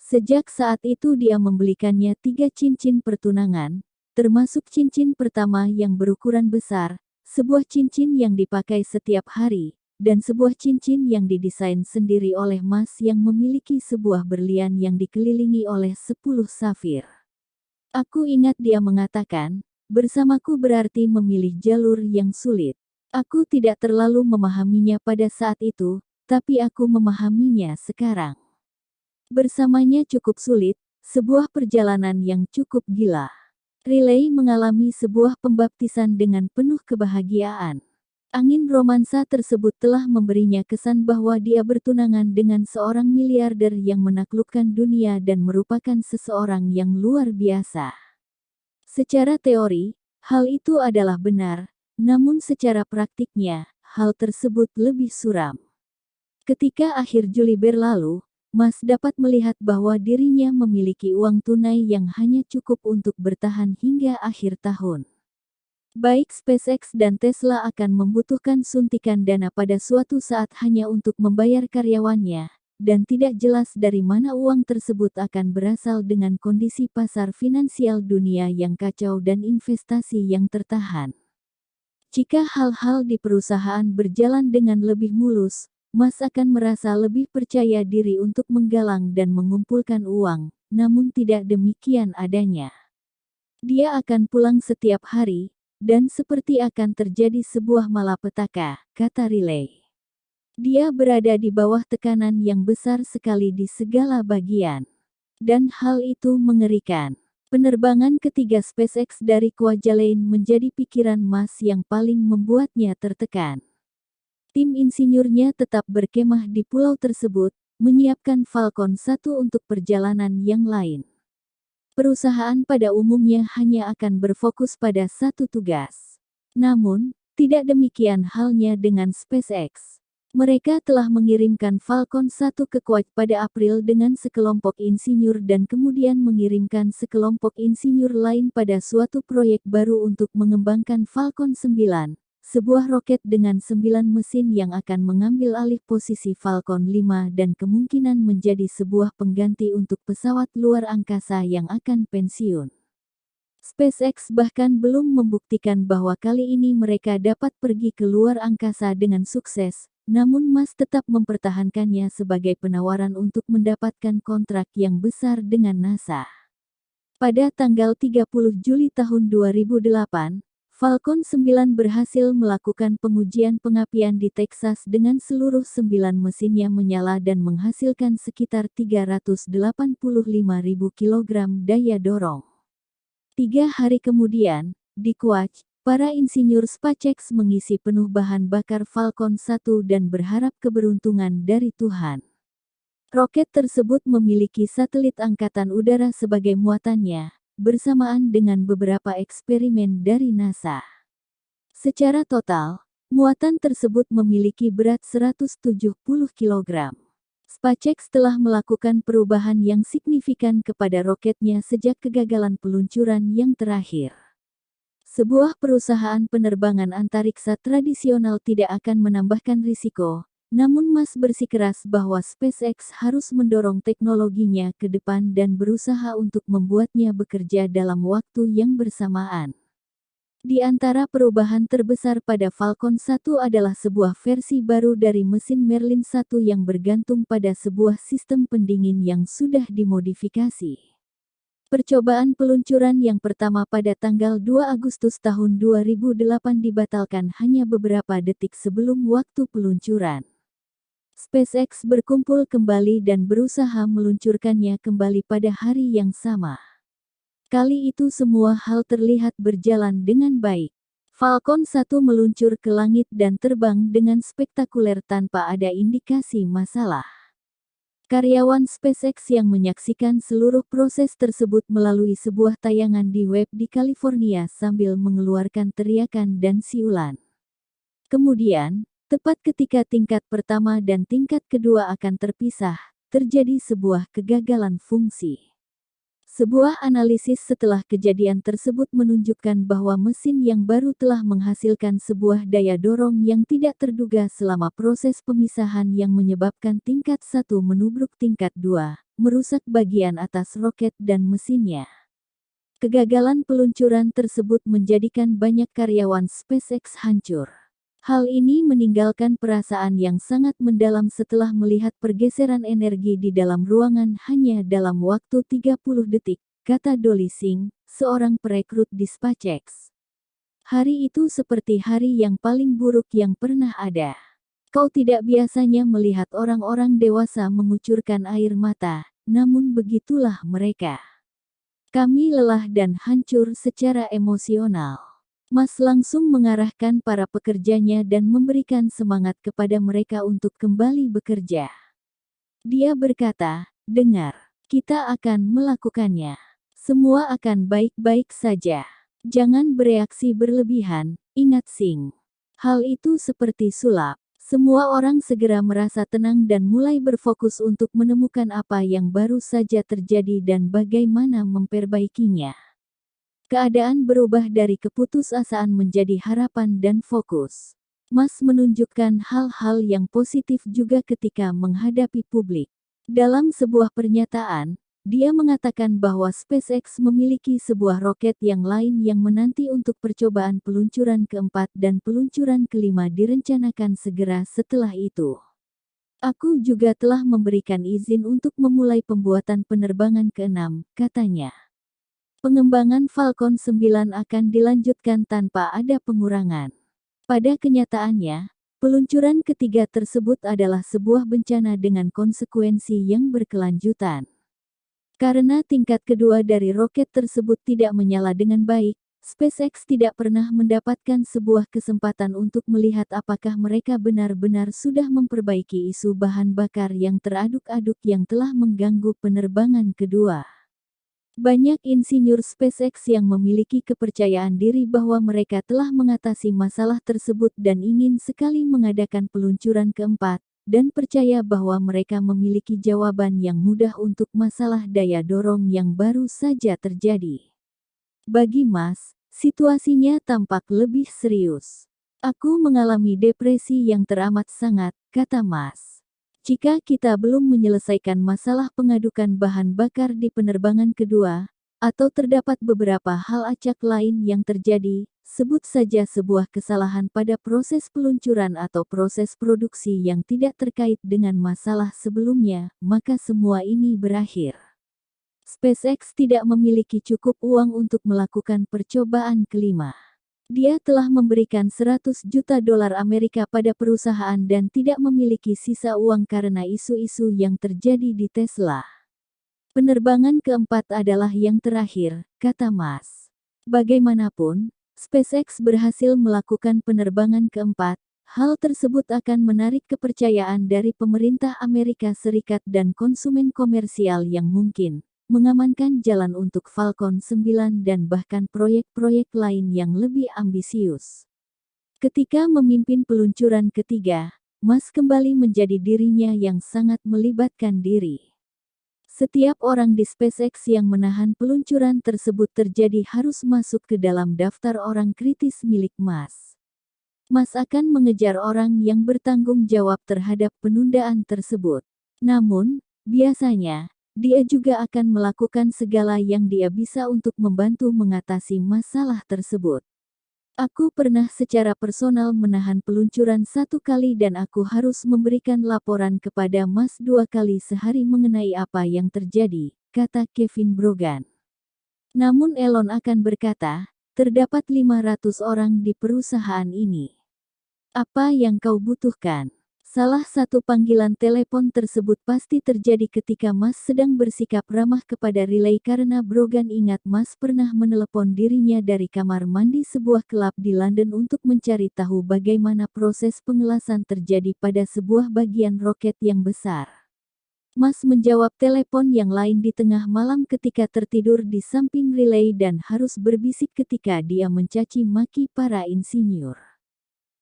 Sejak saat itu dia membelikannya 3 cincin pertunangan, termasuk cincin pertama yang berukuran besar, sebuah cincin yang dipakai setiap hari, dan sebuah cincin yang didesain sendiri oleh Mas yang memiliki sebuah berlian yang dikelilingi oleh 10 safir. Aku ingat dia mengatakan, bersamaku berarti memilih jalur yang sulit. Aku tidak terlalu memahaminya pada saat itu, tapi aku memahaminya sekarang. Bersamanya cukup sulit, sebuah perjalanan yang cukup gila. Riley mengalami sebuah pembaptisan dengan penuh kebahagiaan. Angin romansa tersebut telah memberinya kesan bahwa dia bertunangan dengan seorang miliarder yang menaklukkan dunia dan merupakan seseorang yang luar biasa. Secara teori, hal itu adalah benar, namun secara praktiknya, hal tersebut lebih suram. Ketika akhir Juli berlalu, Mas dapat melihat bahwa dirinya memiliki uang tunai yang hanya cukup untuk bertahan hingga akhir tahun. Baik SpaceX dan Tesla akan membutuhkan suntikan dana pada suatu saat hanya untuk membayar karyawannya, dan tidak jelas dari mana uang tersebut akan berasal dengan kondisi pasar finansial dunia yang kacau dan investasi yang tertahan. Jika hal-hal di perusahaan berjalan dengan lebih mulus, Mas akan merasa lebih percaya diri untuk menggalang dan mengumpulkan uang, namun tidak demikian adanya. Dia akan pulang setiap hari, dan seperti akan terjadi sebuah malapetaka, kata Riley. Dia berada di bawah tekanan yang besar sekali di segala bagian. Dan hal itu mengerikan. Penerbangan ketiga SpaceX dari Kwajalein menjadi pikiran Mas yang paling membuatnya tertekan. Tim insinyurnya tetap berkemah di pulau tersebut, menyiapkan Falcon 1 untuk perjalanan yang lain. Perusahaan pada umumnya hanya akan berfokus pada satu tugas. Namun, tidak demikian halnya dengan SpaceX. Mereka telah mengirimkan Falcon 1 ke Kuwait pada April dengan sekelompok insinyur dan kemudian mengirimkan sekelompok insinyur lain pada suatu proyek baru untuk mengembangkan Falcon 9, sebuah roket dengan 9 mesin yang akan mengambil alih posisi Falcon 5 dan kemungkinan menjadi sebuah pengganti untuk pesawat luar angkasa yang akan pensiun. SpaceX bahkan belum membuktikan bahwa kali ini mereka dapat pergi ke luar angkasa dengan sukses. Namun Mas tetap mempertahankannya sebagai penawaran untuk mendapatkan kontrak yang besar dengan NASA. Pada tanggal 30 Juli tahun 2008, Falcon 9 berhasil melakukan pengujian pengapian di Texas dengan seluruh 9 mesinnya menyala dan menghasilkan sekitar 385.000 kg daya dorong. 3 hari kemudian, di Kuwait, Para insinyur SpaceX mengisi penuh bahan bakar Falcon 1 dan berharap keberuntungan dari Tuhan. Roket tersebut memiliki satelit angkatan udara sebagai muatannya, bersamaan dengan beberapa eksperimen dari NASA. Secara total, muatan tersebut memiliki berat 170 kg. SpaceX telah melakukan perubahan yang signifikan kepada roketnya sejak kegagalan peluncuran yang terakhir. Sebuah perusahaan penerbangan antariksa tradisional tidak akan menambahkan risiko, namun Musk bersikeras bahwa SpaceX harus mendorong teknologinya ke depan dan berusaha untuk membuatnya bekerja dalam waktu yang bersamaan. Di antara perubahan terbesar pada Falcon 1 adalah sebuah versi baru dari mesin Merlin 1 yang bergantung pada sebuah sistem pendingin yang sudah dimodifikasi. Percobaan peluncuran yang pertama pada tanggal 2 Agustus tahun 2008 dibatalkan hanya beberapa detik sebelum waktu peluncuran. SpaceX berkumpul kembali dan berusaha meluncurkannya kembali pada hari yang sama. Kali itu semua hal terlihat berjalan dengan baik. Falcon 1 meluncur ke langit dan terbang dengan spektakuler tanpa ada indikasi masalah. Karyawan SpaceX yang menyaksikan seluruh proses tersebut melalui sebuah tayangan di web di California sambil mengeluarkan teriakan dan siulan. Kemudian, tepat ketika tingkat pertama dan tingkat kedua akan terpisah, terjadi sebuah kegagalan fungsi. Sebuah analisis setelah kejadian tersebut menunjukkan bahwa mesin yang baru telah menghasilkan sebuah daya dorong yang tidak terduga selama proses pemisahan yang menyebabkan tingkat 1 menubruk tingkat 2, merusak bagian atas roket dan mesinnya. Kegagalan peluncuran tersebut menjadikan banyak karyawan SpaceX hancur. Hal ini meninggalkan perasaan yang sangat mendalam setelah melihat pergeseran energi di dalam ruangan hanya dalam waktu 30 detik, kata Dolly Singh, seorang perekrut di SpaceX. Hari itu seperti hari yang paling buruk yang pernah ada. Kau tidak biasanya melihat orang-orang dewasa mengucurkan air mata, namun begitulah mereka. Kami lelah dan hancur secara emosional. Musk langsung mengarahkan para pekerjanya dan memberikan semangat kepada mereka untuk kembali bekerja. Dia berkata, "Dengar, kita akan melakukannya. Semua akan baik-baik saja. Jangan bereaksi berlebihan, ingat Singh. Hal itu seperti sulap. Semua orang segera merasa tenang dan mulai berfokus untuk menemukan apa yang baru saja terjadi dan bagaimana memperbaikinya." Keadaan berubah dari keputusasaan menjadi harapan dan fokus. Musk menunjukkan hal-hal yang positif juga ketika menghadapi publik. Dalam sebuah pernyataan, dia mengatakan bahwa SpaceX memiliki sebuah roket yang lain yang menanti untuk percobaan peluncuran keempat dan peluncuran kelima direncanakan segera setelah itu. Aku juga telah memberikan izin untuk memulai pembuatan penerbangan ke-6, katanya. Pengembangan Falcon 9 akan dilanjutkan tanpa ada pengurangan. Pada kenyataannya, peluncuran ketiga tersebut adalah sebuah bencana dengan konsekuensi yang berkelanjutan. Karena tingkat kedua dari roket tersebut tidak menyala dengan baik, SpaceX tidak pernah mendapatkan sebuah kesempatan untuk melihat apakah mereka benar-benar sudah memperbaiki isu bahan bakar yang teraduk-aduk yang telah mengganggu penerbangan kedua. Banyak insinyur SpaceX yang memiliki kepercayaan diri bahwa mereka telah mengatasi masalah tersebut dan ingin sekali mengadakan peluncuran keempat, dan percaya bahwa mereka memiliki jawaban yang mudah untuk masalah daya dorong yang baru saja terjadi. Bagi Musk, situasinya tampak lebih serius. Aku mengalami depresi yang teramat sangat, kata Musk. Jika kita belum menyelesaikan masalah pengadukan bahan bakar di penerbangan kedua, atau terdapat beberapa hal acak lain yang terjadi, sebut saja sebuah kesalahan pada proses peluncuran atau proses produksi yang tidak terkait dengan masalah sebelumnya, maka semua ini berakhir. SpaceX tidak memiliki cukup uang untuk melakukan percobaan kelima. Dia telah memberikan 100 juta dolar Amerika pada perusahaan dan tidak memiliki sisa uang karena isu-isu yang terjadi di Tesla. Penerbangan keempat adalah yang terakhir, kata Musk. Bagaimanapun, SpaceX berhasil melakukan penerbangan keempat. Hal tersebut akan menarik kepercayaan dari pemerintah Amerika Serikat dan konsumen komersial yang mungkin mengamankan jalan untuk Falcon 9 dan bahkan proyek-proyek lain yang lebih ambisius. Ketika memimpin peluncuran ketiga, Musk kembali menjadi dirinya yang sangat melibatkan diri. Setiap orang di SpaceX yang menahan peluncuran tersebut terjadi harus masuk ke dalam daftar orang kritis milik Musk. Musk akan mengejar orang yang bertanggung jawab terhadap penundaan tersebut. Namun, biasanya, dia juga akan melakukan segala yang dia bisa untuk membantu mengatasi masalah tersebut. Aku pernah secara personal menahan peluncuran 1 kali dan aku harus memberikan laporan kepada Musk 2 kali sehari mengenai apa yang terjadi, kata Kevin Brogan. Namun Elon akan berkata, terdapat 500 orang di perusahaan ini. Apa yang kau butuhkan? Salah satu panggilan telepon tersebut pasti terjadi ketika Musk sedang bersikap ramah kepada relay karena Brogan ingat Musk pernah menelepon dirinya dari kamar mandi sebuah klub di London untuk mencari tahu bagaimana proses pengelasan terjadi pada sebuah bagian roket yang besar. Musk menjawab telepon yang lain di tengah malam ketika tertidur di samping relay dan harus berbisik ketika dia mencaci maki para insinyur.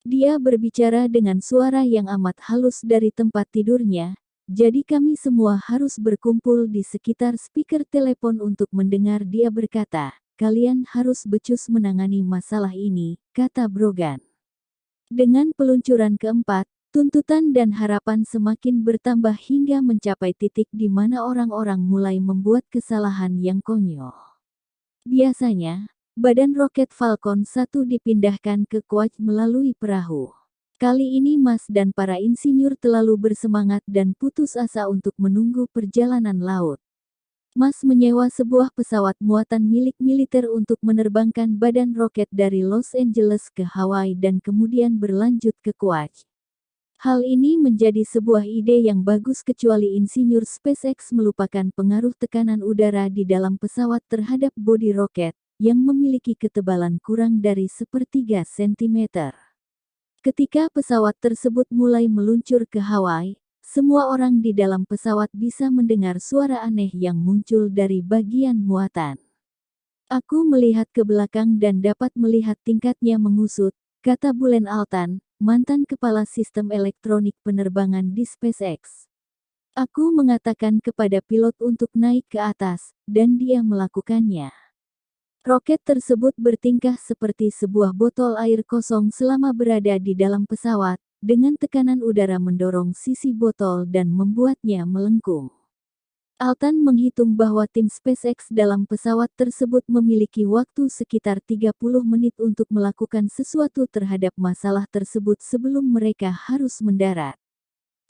Dia berbicara dengan suara yang amat halus dari tempat tidurnya, jadi kami semua harus berkumpul di sekitar speaker telepon untuk mendengar dia berkata, kalian harus becus menangani masalah ini, kata Brogan. Dengan peluncuran keempat, tuntutan dan harapan semakin bertambah hingga mencapai titik di mana orang-orang mulai membuat kesalahan yang konyol. Biasanya, badan roket Falcon 1 dipindahkan ke Kuwait melalui perahu. Kali ini Musk dan para insinyur terlalu bersemangat dan putus asa untuk menunggu perjalanan laut. Musk menyewa sebuah pesawat muatan milik militer untuk menerbangkan badan roket dari Los Angeles ke Hawaii dan kemudian berlanjut ke Kuwait. Hal ini menjadi sebuah ide yang bagus kecuali insinyur SpaceX melupakan pengaruh tekanan udara di dalam pesawat terhadap bodi roket, yang memiliki ketebalan kurang dari 1/3 cm. Ketika pesawat tersebut mulai meluncur ke Hawaii, semua orang di dalam pesawat bisa mendengar suara aneh yang muncul dari bagian muatan. Aku melihat ke belakang dan dapat melihat tingkatnya mengusut, kata Bulen Altan, mantan kepala sistem elektronik penerbangan di SpaceX. Aku mengatakan kepada pilot untuk naik ke atas, dan dia melakukannya. Roket tersebut bertingkah seperti sebuah botol air kosong selama berada di dalam pesawat, dengan tekanan udara mendorong sisi botol dan membuatnya melengkung. Altan menghitung bahwa tim SpaceX dalam pesawat tersebut memiliki waktu sekitar 30 menit untuk melakukan sesuatu terhadap masalah tersebut sebelum mereka harus mendarat.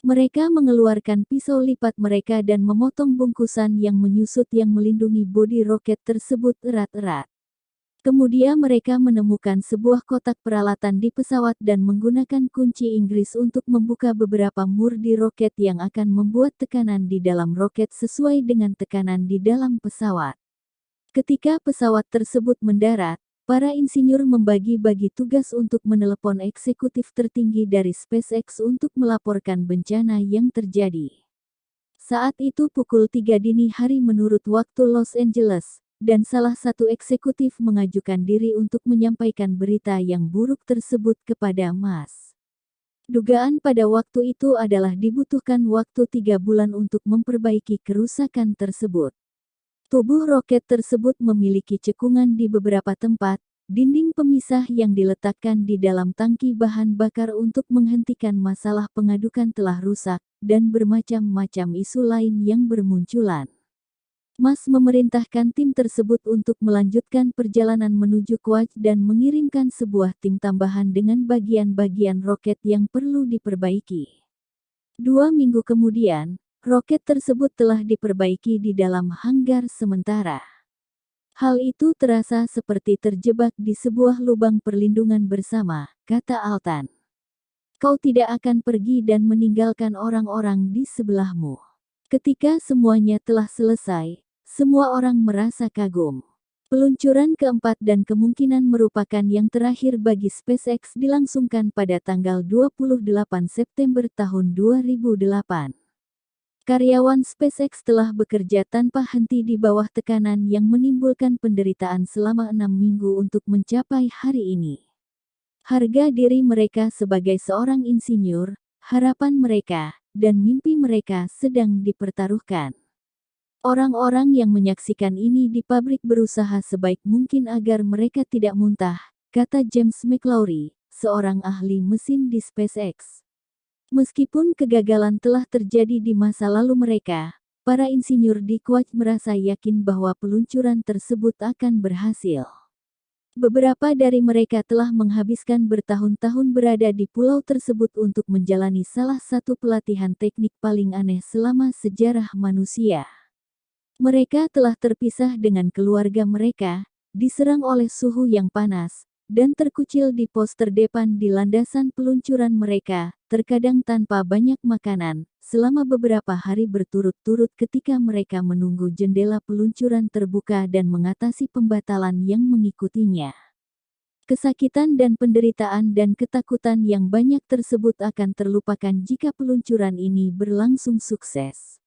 Mereka mengeluarkan pisau lipat mereka dan memotong bungkusan yang menyusut yang melindungi bodi roket tersebut erat-erat. Kemudian mereka menemukan sebuah kotak peralatan di pesawat dan menggunakan kunci Inggris untuk membuka beberapa mur di roket yang akan membuat tekanan di dalam roket sesuai dengan tekanan di dalam pesawat. Ketika pesawat tersebut mendarat, para insinyur membagi-bagi tugas untuk menelepon eksekutif tertinggi dari SpaceX untuk melaporkan bencana yang terjadi. Saat itu pukul 3 dini hari menurut waktu Los Angeles, dan salah satu eksekutif mengajukan diri untuk menyampaikan berita yang buruk tersebut kepada Musk. Dugaan pada waktu itu adalah dibutuhkan waktu 3 bulan untuk memperbaiki kerusakan tersebut. Tubuh roket tersebut memiliki cekungan di beberapa tempat, dinding pemisah yang diletakkan di dalam tangki bahan bakar untuk menghentikan masalah pengadukan telah rusak, dan bermacam-macam isu lain yang bermunculan. Musk memerintahkan tim tersebut untuk melanjutkan perjalanan menuju Kuwait dan mengirimkan sebuah tim tambahan dengan bagian-bagian roket yang perlu diperbaiki. 2 minggu kemudian, roket tersebut telah diperbaiki di dalam hanggar sementara. Hal itu terasa seperti terjebak di sebuah lubang perlindungan bersama, kata Altan. Kau tidak akan pergi dan meninggalkan orang-orang di sebelahmu. Ketika semuanya telah selesai, semua orang merasa kagum. Peluncuran keempat dan kemungkinan merupakan yang terakhir bagi SpaceX dilangsungkan pada tanggal 28 September tahun 2008. Karyawan SpaceX telah bekerja tanpa henti di bawah tekanan yang menimbulkan penderitaan selama 6 minggu untuk mencapai hari ini. Harga diri mereka sebagai seorang insinyur, harapan mereka, dan mimpi mereka sedang dipertaruhkan. Orang-orang yang menyaksikan ini di pabrik berusaha sebaik mungkin agar mereka tidak muntah, kata James McLaury, seorang ahli mesin di SpaceX. Meskipun kegagalan telah terjadi di masa lalu mereka, para insinyur di Kuwait merasa yakin bahwa peluncuran tersebut akan berhasil. Beberapa dari mereka telah menghabiskan bertahun-tahun berada di pulau tersebut untuk menjalani salah satu pelatihan teknik paling aneh selama sejarah manusia. Mereka telah terpisah dengan keluarga mereka, diserang oleh suhu yang panas, dan terkucil di pos terdepan di landasan peluncuran mereka, terkadang tanpa banyak makanan, selama beberapa hari berturut-turut ketika mereka menunggu jendela peluncuran terbuka dan mengatasi pembatalan yang mengikutinya. Kesakitan dan penderitaan dan ketakutan yang banyak tersebut akan terlupakan jika peluncuran ini berlangsung sukses.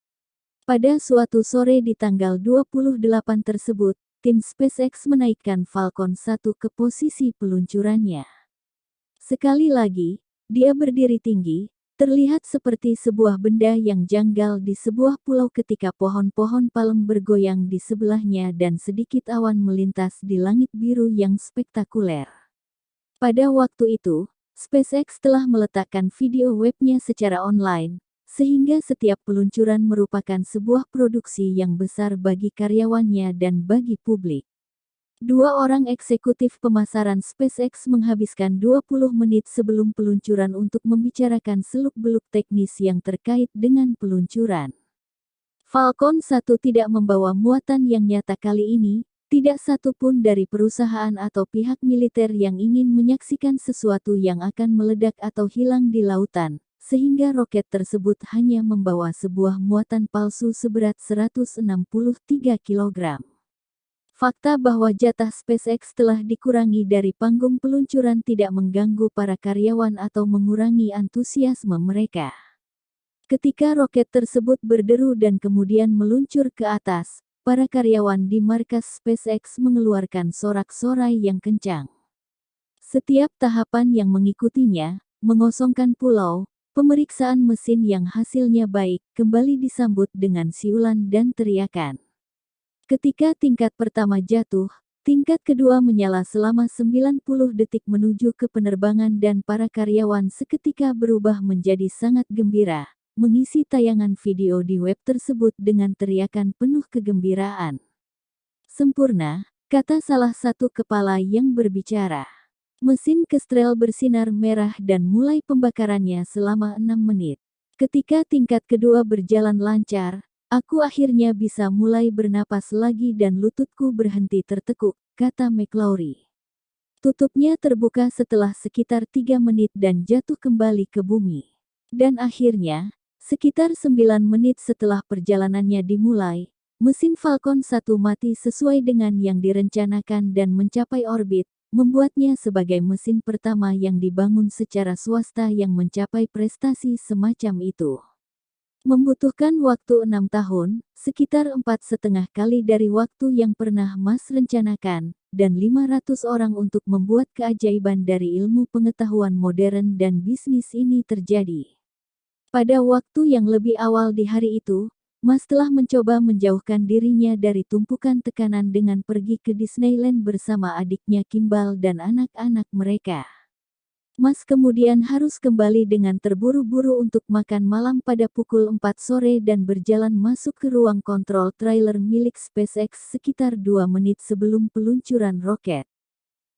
Pada suatu sore di tanggal 28 tersebut, tim SpaceX menaikkan Falcon 1 ke posisi peluncurannya. Sekali lagi, dia berdiri tinggi, terlihat seperti sebuah benda yang janggal di sebuah pulau ketika pohon-pohon palem bergoyang di sebelahnya dan sedikit awan melintas di langit biru yang spektakuler. Pada waktu itu, SpaceX telah meletakkan video webnya secara online, sehingga setiap peluncuran merupakan sebuah produksi yang besar bagi karyawannya dan bagi publik. Dua orang eksekutif pemasaran SpaceX menghabiskan 20 menit sebelum peluncuran untuk membicarakan seluk-beluk teknis yang terkait dengan peluncuran. Falcon 1 tidak membawa muatan yang nyata kali ini, tidak satu pun dari perusahaan atau pihak militer yang ingin menyaksikan sesuatu yang akan meledak atau hilang di lautan, sehingga roket tersebut hanya membawa sebuah muatan palsu seberat 163 kg. Fakta bahwa jatah SpaceX telah dikurangi dari panggung peluncuran tidak mengganggu para karyawan atau mengurangi antusiasme mereka. Ketika roket tersebut berderu dan kemudian meluncur ke atas, para karyawan di markas SpaceX mengeluarkan sorak-sorai yang kencang. Setiap tahapan yang mengikutinya, mengosongkan pulau, pemeriksaan mesin yang hasilnya baik, kembali disambut dengan siulan dan teriakan. Ketika tingkat pertama jatuh, tingkat kedua menyala selama 90 detik menuju ke penerbangan dan para karyawan seketika berubah menjadi sangat gembira, mengisi tayangan video di web tersebut dengan teriakan penuh kegembiraan. Sempurna, kata salah satu kepala yang berbicara. Mesin Kestrel bersinar merah dan mulai pembakarannya selama 6 menit. Ketika tingkat kedua berjalan lancar, aku akhirnya bisa mulai bernapas lagi dan lututku berhenti tertekuk, kata McLaury. Tutupnya terbuka setelah sekitar 3 menit dan jatuh kembali ke bumi. Dan akhirnya, sekitar 9 menit setelah perjalanannya dimulai, mesin Falcon 1 mati sesuai dengan yang direncanakan dan mencapai orbit, membuatnya sebagai mesin pertama yang dibangun secara swasta yang mencapai prestasi semacam itu. Membutuhkan waktu 6 tahun, sekitar 4,5 kali dari waktu yang pernah Mas rencanakan, dan 500 orang untuk membuat keajaiban dari ilmu pengetahuan modern dan bisnis ini terjadi. Pada waktu yang lebih awal di hari itu, Mas telah mencoba menjauhkan dirinya dari tumpukan tekanan dengan pergi ke Disneyland bersama adiknya Kimball dan anak-anak mereka. Mas kemudian harus kembali dengan terburu-buru untuk makan malam pada pukul 4 sore dan berjalan masuk ke ruang kontrol trailer milik SpaceX sekitar 2 menit sebelum peluncuran roket.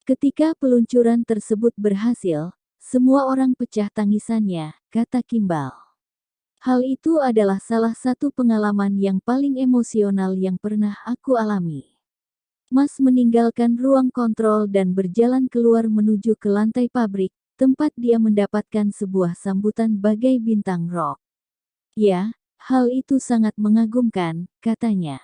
Ketika peluncuran tersebut berhasil, semua orang pecah tangisannya, kata Kimball. Hal itu adalah salah satu pengalaman yang paling emosional yang pernah aku alami. Mas meninggalkan ruang kontrol dan berjalan keluar menuju ke lantai pabrik, tempat dia mendapatkan sebuah sambutan bagai bintang rock. Ya, hal itu sangat mengagumkan, katanya.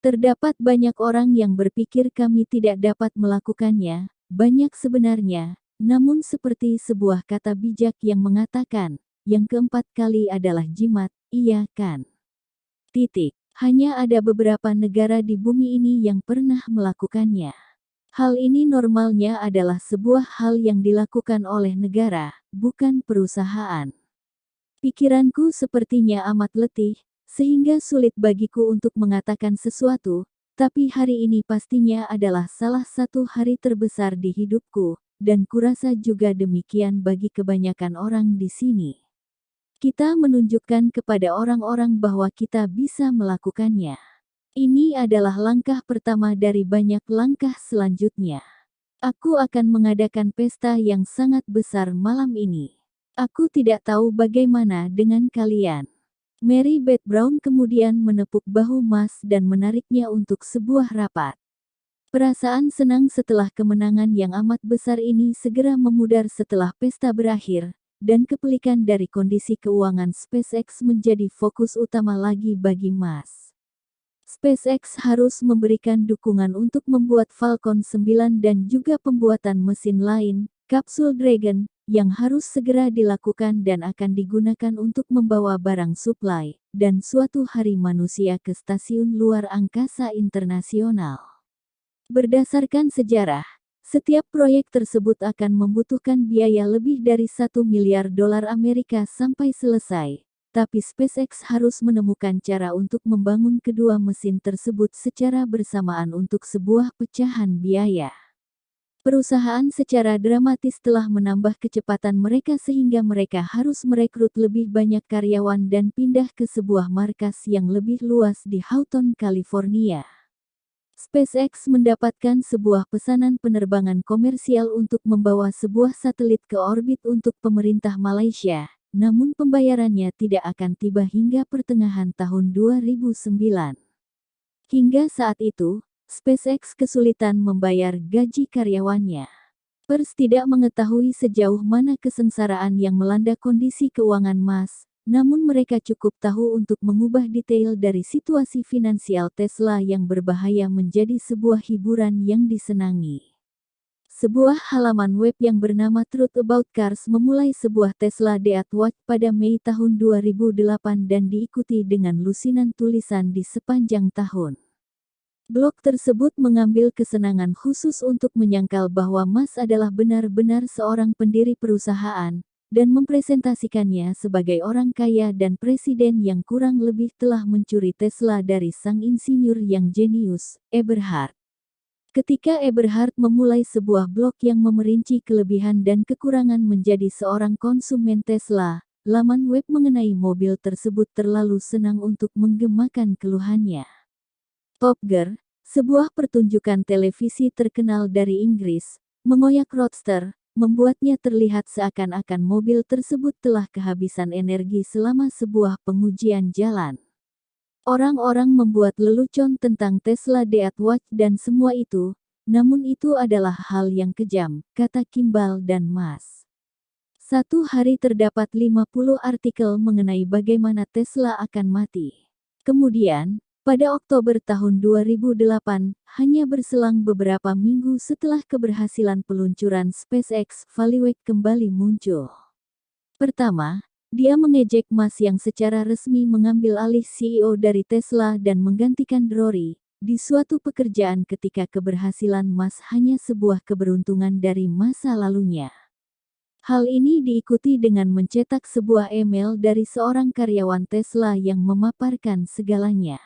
Terdapat banyak orang yang berpikir kami tidak dapat melakukannya, banyak sebenarnya, namun seperti sebuah kata bijak yang mengatakan, yang keempat kali adalah jimat, iya kan? Titik. Hanya ada beberapa negara di bumi ini yang pernah melakukannya. Hal ini normalnya adalah sebuah hal yang dilakukan oleh negara, bukan perusahaan. Pikiranku sepertinya amat letih, sehingga sulit bagiku untuk mengatakan sesuatu, tapi hari ini pastinya adalah salah satu hari terbesar di hidupku, dan kurasa juga demikian bagi kebanyakan orang di sini. Kita menunjukkan kepada orang-orang bahwa kita bisa melakukannya. Ini adalah langkah pertama dari banyak langkah selanjutnya. Aku akan mengadakan pesta yang sangat besar malam ini. Aku tidak tahu bagaimana dengan kalian. Mary Beth Brown kemudian menepuk bahu Mas dan menariknya untuk sebuah rapat. Perasaan senang setelah kemenangan yang amat besar ini segera memudar setelah pesta berakhir, dan kepelikan dari kondisi keuangan SpaceX menjadi fokus utama lagi bagi Mas. SpaceX harus memberikan dukungan untuk membuat Falcon 9 dan juga pembuatan mesin lain, kapsul Dragon, yang harus segera dilakukan dan akan digunakan untuk membawa barang suplai, dan suatu hari manusia ke stasiun luar angkasa internasional. Berdasarkan sejarah, setiap proyek tersebut akan membutuhkan biaya lebih dari $1 miliar Amerika sampai selesai. Tapi SpaceX harus menemukan cara untuk membangun kedua mesin tersebut secara bersamaan untuk sebuah pecahan biaya. Perusahaan secara dramatis telah menambah kecepatan mereka sehingga mereka harus merekrut lebih banyak karyawan dan pindah ke sebuah markas yang lebih luas di Houghton, California. SpaceX mendapatkan sebuah pesanan penerbangan komersial untuk membawa sebuah satelit ke orbit untuk pemerintah Malaysia. Namun pembayarannya tidak akan tiba hingga pertengahan tahun 2009. Hingga saat itu, SpaceX kesulitan membayar gaji karyawannya. Pers tidak mengetahui sejauh mana kesengsaraan yang melanda kondisi keuangan Mas, namun mereka cukup tahu untuk mengubah detail dari situasi finansial Tesla yang berbahaya menjadi sebuah hiburan yang disenangi. Sebuah halaman web yang bernama Truth About Cars memulai sebuah Tesla Death Watch pada Mei tahun 2008 dan diikuti dengan lusinan tulisan di sepanjang tahun. Blog tersebut mengambil kesenangan khusus untuk menyangkal bahwa Mas adalah benar-benar seorang pendiri perusahaan, dan mempresentasikannya sebagai orang kaya dan presiden yang kurang lebih telah mencuri Tesla dari sang insinyur yang jenius, Eberhard. Ketika Eberhard memulai sebuah blog yang memerinci kelebihan dan kekurangan menjadi seorang konsumen Tesla, laman web mengenai mobil tersebut terlalu senang untuk menggemakan keluhannya. Top Gear, sebuah pertunjukan televisi terkenal dari Inggris, mengoyak Roadster, membuatnya terlihat seakan-akan mobil tersebut telah kehabisan energi selama sebuah pengujian jalan. Orang-orang membuat lelucon tentang Tesla Death Watch dan semua itu, namun itu adalah hal yang kejam, kata Kimball dan Mas. Satu hari terdapat 50 artikel mengenai bagaimana Tesla akan mati. Kemudian, pada Oktober tahun 2008, hanya berselang beberapa minggu setelah keberhasilan peluncuran SpaceX, Vitalik kembali muncul. Pertama, dia mengejek Mas yang secara resmi mengambil alih CEO dari Tesla dan menggantikan Rory, di suatu pekerjaan ketika keberhasilan Mas hanya sebuah keberuntungan dari masa lalunya. Hal ini diikuti dengan mencetak sebuah email dari seorang karyawan Tesla yang memaparkan segalanya.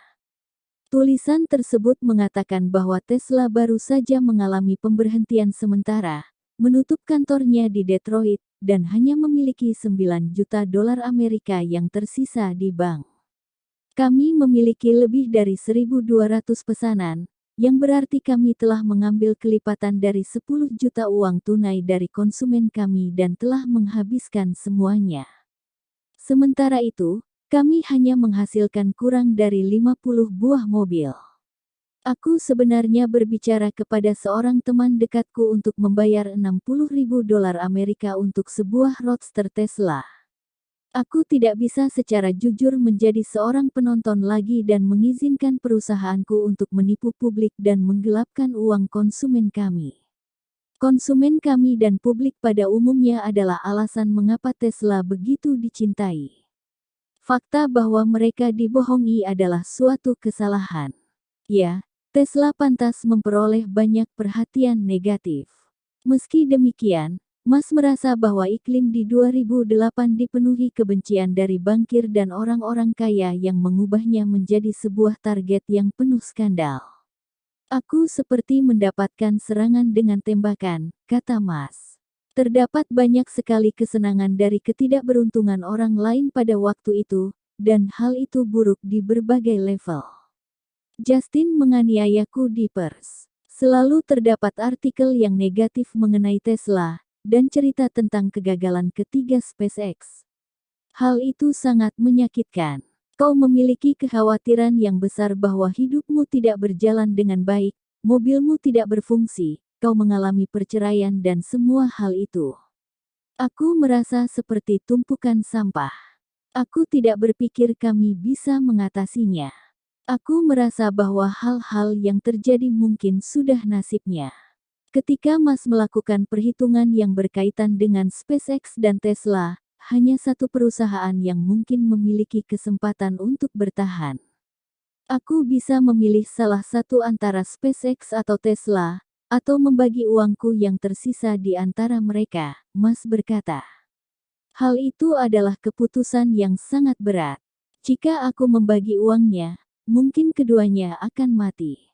Tulisan tersebut mengatakan bahwa Tesla baru saja mengalami pemberhentian sementara, menutup kantornya di Detroit, dan hanya memiliki $9 juta Amerika yang tersisa di bank. Kami memiliki lebih dari 1.200 pesanan, yang berarti kami telah mengambil kelipatan dari 10 juta uang tunai dari konsumen kami dan telah menghabiskan semuanya. Sementara itu, kami hanya menghasilkan kurang dari 50 buah mobil. Aku sebenarnya berbicara kepada seorang teman dekatku untuk membayar $60.000 Amerika untuk sebuah Roadster Tesla. Aku tidak bisa secara jujur menjadi seorang penonton lagi dan mengizinkan perusahaanku untuk menipu publik dan menggelapkan uang konsumen kami. Konsumen kami dan publik pada umumnya adalah alasan mengapa Tesla begitu dicintai. Fakta bahwa mereka dibohongi adalah suatu kesalahan. Ya, Tesla pantas memperoleh banyak perhatian negatif. Meski demikian, Mas merasa bahwa iklim di 2008 dipenuhi kebencian dari bankir dan orang-orang kaya yang mengubahnya menjadi sebuah target yang penuh skandal. Aku seperti mendapatkan serangan dengan tembakan, kata Mas. Terdapat banyak sekali kesenangan dari ketidakberuntungan orang lain pada waktu itu, dan hal itu buruk di berbagai level. Justin menganiayaku di pers. Selalu terdapat artikel yang negatif mengenai Tesla, dan cerita tentang kegagalan ketiga SpaceX. Hal itu sangat menyakitkan. Kau memiliki kekhawatiran yang besar bahwa hidupmu tidak berjalan dengan baik, mobilmu tidak berfungsi, kau mengalami perceraian dan semua hal itu. Aku merasa seperti tumpukan sampah. Aku tidak berpikir kami bisa mengatasinya. Aku merasa bahwa hal-hal yang terjadi mungkin sudah nasibnya. Ketika Mas melakukan perhitungan yang berkaitan dengan SpaceX dan Tesla, hanya satu perusahaan yang mungkin memiliki kesempatan untuk bertahan. Aku bisa memilih salah satu antara SpaceX atau Tesla, atau membagi uangku yang tersisa di antara mereka, Mas berkata. Hal itu adalah keputusan yang sangat berat. Jika aku membagi uangnya, mungkin keduanya akan mati.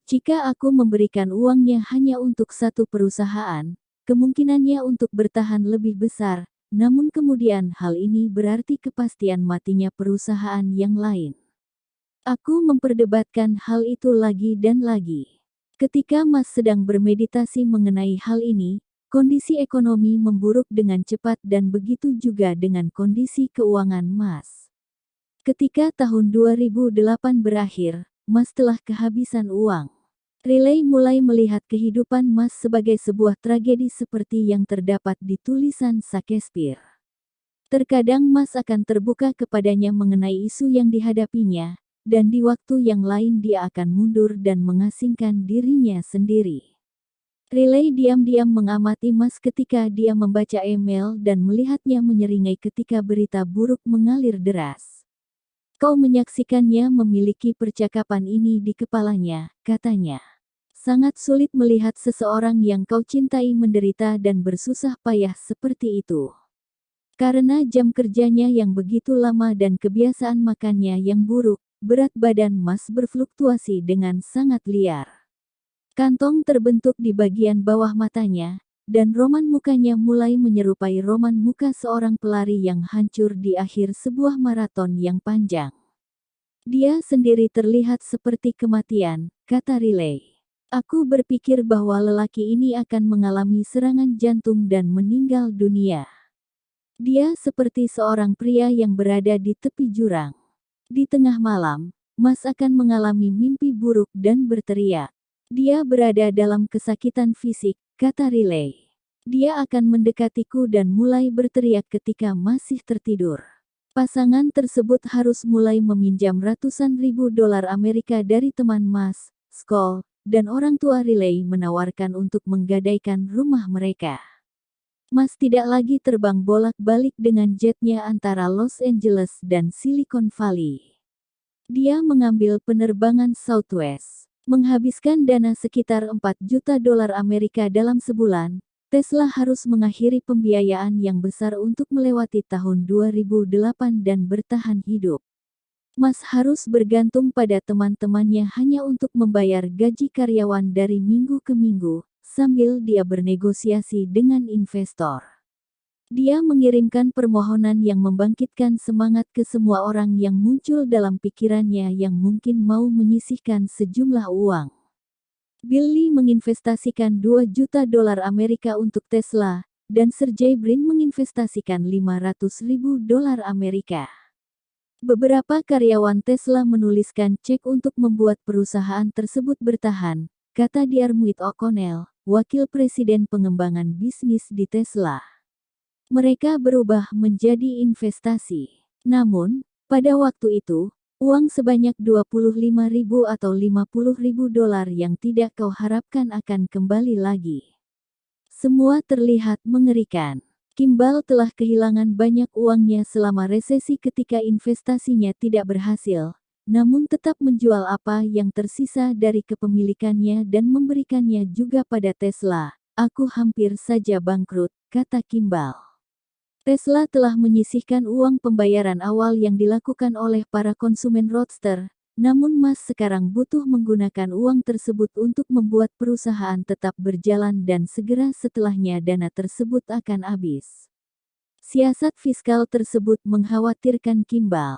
Jika aku memberikan uangnya hanya untuk satu perusahaan, kemungkinannya untuk bertahan lebih besar, namun kemudian hal ini berarti kepastian matinya perusahaan yang lain. Aku memperdebatkan hal itu lagi dan lagi. Ketika Mas sedang bermeditasi mengenai hal ini, kondisi ekonomi memburuk dengan cepat dan begitu juga dengan kondisi keuangan Mas. Ketika tahun 2008 berakhir, Mas telah kehabisan uang. Riley mulai melihat kehidupan Mas sebagai sebuah tragedi seperti yang terdapat di tulisan Shakespeare. Terkadang Mas akan terbuka kepadanya mengenai isu yang dihadapinya, dan di waktu yang lain dia akan mundur dan mengasingkan dirinya sendiri. Riley diam-diam mengamati Mas ketika dia membaca email dan melihatnya menyeringai ketika berita buruk mengalir deras. Kau menyaksikannya memiliki percakapan ini di kepalanya, katanya. Sangat sulit melihat seseorang yang kau cintai menderita dan bersusah payah seperti itu. Karena jam kerjanya yang begitu lama dan kebiasaan makannya yang buruk, berat badan Mas berfluktuasi dengan sangat liar. Kantong terbentuk di bagian bawah matanya, dan roman mukanya mulai menyerupai roman muka seorang pelari yang hancur di akhir sebuah maraton yang panjang. Dia sendiri terlihat seperti kematian, kata Riley. Aku berpikir bahwa lelaki ini akan mengalami serangan jantung dan meninggal dunia. Dia seperti seorang pria yang berada di tepi jurang. Di tengah malam, Mas akan mengalami mimpi buruk dan berteriak. Dia berada dalam kesakitan fisik, kata Riley. Dia akan mendekatiku dan mulai berteriak ketika masih tertidur. Pasangan tersebut harus mulai meminjam ratusan ribu dolar Amerika dari teman Mas, Skoll, dan orang tua Riley menawarkan untuk menggadaikan rumah mereka. Mas tidak lagi terbang bolak-balik dengan jetnya antara Los Angeles dan Silicon Valley. Dia mengambil penerbangan Southwest. Menghabiskan dana sekitar 4 juta dolar Amerika dalam sebulan, Tesla harus mengakhiri pembiayaan yang besar untuk melewati tahun 2008 dan bertahan hidup. Mas harus bergantung pada teman-temannya hanya untuk membayar gaji karyawan dari minggu ke minggu, sambil dia bernegosiasi dengan investor. Dia mengirimkan permohonan yang membangkitkan semangat ke semua orang yang muncul dalam pikirannya yang mungkin mau menyisihkan sejumlah uang. Billy menginvestasikan 2 juta dolar Amerika untuk Tesla, dan Sergey Brin menginvestasikan 500 ribu dolar Amerika. Beberapa karyawan Tesla menuliskan cek untuk membuat perusahaan tersebut bertahan, kata Diarmuid O'Connell, wakil presiden pengembangan bisnis di Tesla. Mereka berubah menjadi investasi. Namun, pada waktu itu, uang sebanyak 25.000 atau 50.000 dolar yang tidak kau harapkan akan kembali lagi. Semua terlihat mengerikan. Kimball telah kehilangan banyak uangnya selama resesi ketika investasinya tidak berhasil, namun tetap menjual apa yang tersisa dari kepemilikannya dan memberikannya juga pada Tesla. Aku hampir saja bangkrut, kata Kimball. Tesla telah menyisihkan uang pembayaran awal yang dilakukan oleh para konsumen Roadster, namun Musk sekarang butuh menggunakan uang tersebut untuk membuat perusahaan tetap berjalan dan segera setelahnya dana tersebut akan habis. Siasat fiskal tersebut mengkhawatirkan Kimball.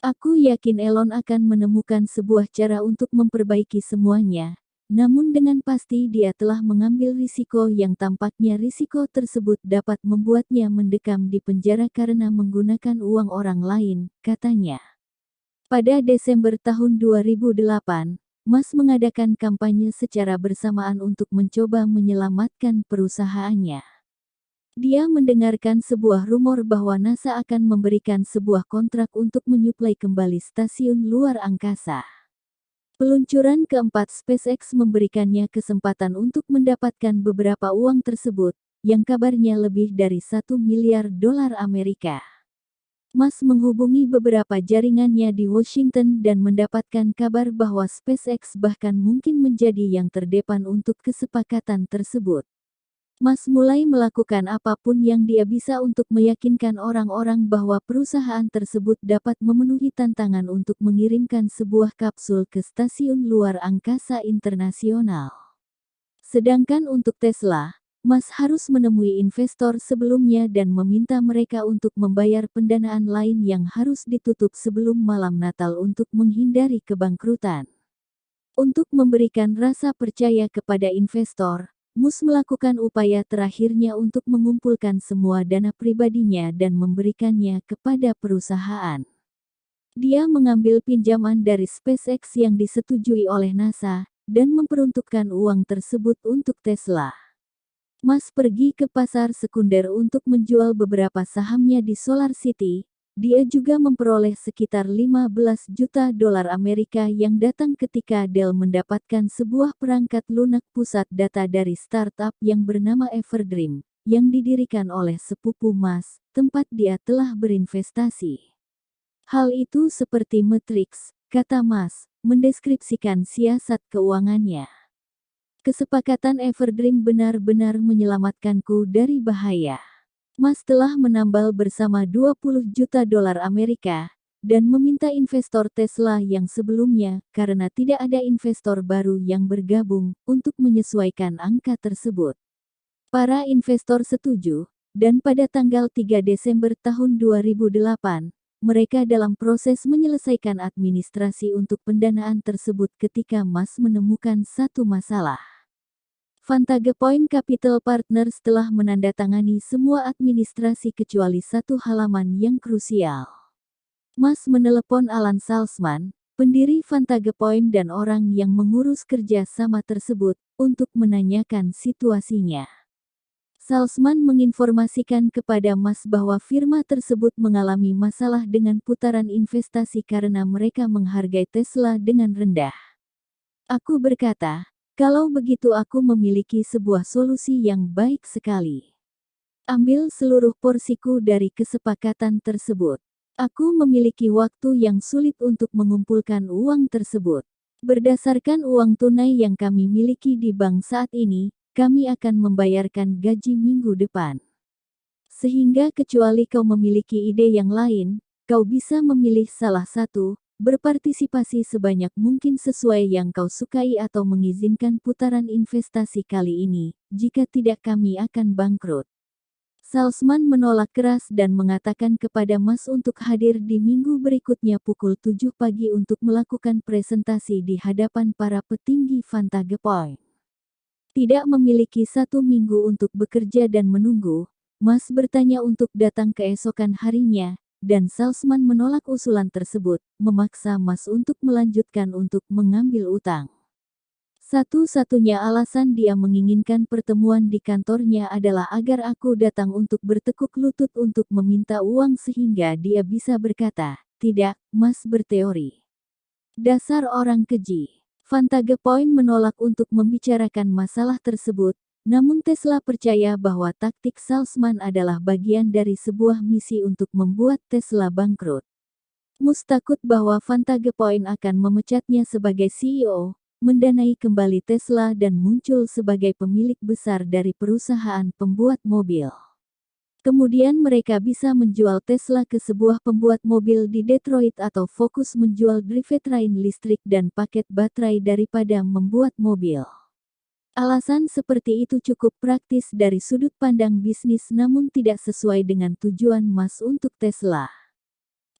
Aku yakin Elon akan menemukan sebuah cara untuk memperbaiki semuanya, namun dengan pasti dia telah mengambil risiko yang tampaknya risiko tersebut dapat membuatnya mendekam di penjara karena menggunakan uang orang lain, katanya. Pada Desember tahun 2008, Musk mengadakan kampanye secara bersamaan untuk mencoba menyelamatkan perusahaannya. Dia mendengarkan sebuah rumor bahwa NASA akan memberikan sebuah kontrak untuk menyuplai kembali stasiun luar angkasa. Peluncuran keempat SpaceX memberikannya kesempatan untuk mendapatkan beberapa uang tersebut, yang kabarnya lebih dari 1 miliar dolar Amerika. Musk menghubungi beberapa jaringannya di Washington dan mendapatkan kabar bahwa SpaceX bahkan mungkin menjadi yang terdepan untuk kesepakatan tersebut. Musk mulai melakukan apapun yang dia bisa untuk meyakinkan orang-orang bahwa perusahaan tersebut dapat memenuhi tantangan untuk mengirimkan sebuah kapsul ke stasiun luar angkasa internasional. Sedangkan untuk Tesla, Musk harus menemui investor sebelumnya dan meminta mereka untuk membayar pendanaan lain yang harus ditutup sebelum malam Natal untuk menghindari kebangkrutan. Untuk memberikan rasa percaya kepada investor, Musk melakukan upaya terakhirnya untuk mengumpulkan semua dana pribadinya dan memberikannya kepada perusahaan. Dia mengambil pinjaman dari SpaceX yang disetujui oleh NASA, dan memperuntukkan uang tersebut untuk Tesla. Musk pergi ke pasar sekunder untuk menjual beberapa sahamnya di SolarCity. Dia juga memperoleh sekitar 15 juta dolar Amerika yang datang ketika Dell mendapatkan sebuah perangkat lunak pusat data dari startup yang bernama Everdream, yang didirikan oleh sepupu Musk, tempat dia telah berinvestasi. Hal itu seperti Matrix, kata Musk, mendeskripsikan siasat keuangannya. Kesepakatan Everdream benar-benar menyelamatkanku dari bahaya. Musk telah menambal bersama 20 juta dolar Amerika, dan meminta investor Tesla yang sebelumnya, karena tidak ada investor baru yang bergabung, untuk menyesuaikan angka tersebut. Para investor setuju, dan pada tanggal 3 Desember tahun 2008, mereka dalam proses menyelesaikan administrasi untuk pendanaan tersebut ketika Musk menemukan satu masalah. Vantage Point Capital Partners telah menandatangani semua administrasi kecuali satu halaman yang krusial. Musk menelepon Alan Salzman, pendiri Vantage Point dan orang yang mengurus kerja sama tersebut, untuk menanyakan situasinya. Salzman menginformasikan kepada Musk bahwa firma tersebut mengalami masalah dengan putaran investasi karena mereka menghargai Tesla dengan rendah. Aku berkata, kalau begitu aku memiliki sebuah solusi yang baik sekali. Ambil seluruh porsiku dari kesepakatan tersebut. Aku memiliki waktu yang sulit untuk mengumpulkan uang tersebut. Berdasarkan uang tunai yang kami miliki di bank saat ini, kami akan membayarkan gaji minggu depan. Sehingga kecuali kau memiliki ide yang lain, kau bisa memilih salah satu, berpartisipasi sebanyak mungkin sesuai yang kau sukai atau mengizinkan putaran investasi kali ini, jika tidak kami akan bangkrut. Salzman menolak keras dan mengatakan kepada Musk untuk hadir di minggu berikutnya pukul 7 pagi untuk melakukan presentasi di hadapan para petinggi Vantage Point. Tidak memiliki 1 minggu untuk bekerja dan menunggu, Musk bertanya untuk datang keesokan harinya, dan Salzman menolak usulan tersebut, memaksa Musk untuk melanjutkan untuk mengambil utang. Satu-satunya alasan dia menginginkan pertemuan di kantornya adalah agar aku datang untuk bertekuk lutut untuk meminta uang sehingga dia bisa berkata, "Tidak, Mas berteori." Dasar orang keji. Vantage-Point menolak untuk membicarakan masalah tersebut, namun Tesla percaya bahwa taktik salesman adalah bagian dari sebuah misi untuk membuat Tesla bangkrut. Musk takut bahwa Vantage-Point akan memecatnya sebagai CEO, mendanai kembali Tesla dan muncul sebagai pemilik besar dari perusahaan pembuat mobil. Kemudian mereka bisa menjual Tesla ke sebuah pembuat mobil di Detroit atau fokus menjual drivetrain listrik dan paket baterai daripada membuat mobil. Alasan seperti itu cukup praktis dari sudut pandang bisnis namun tidak sesuai dengan tujuan Musk untuk Tesla.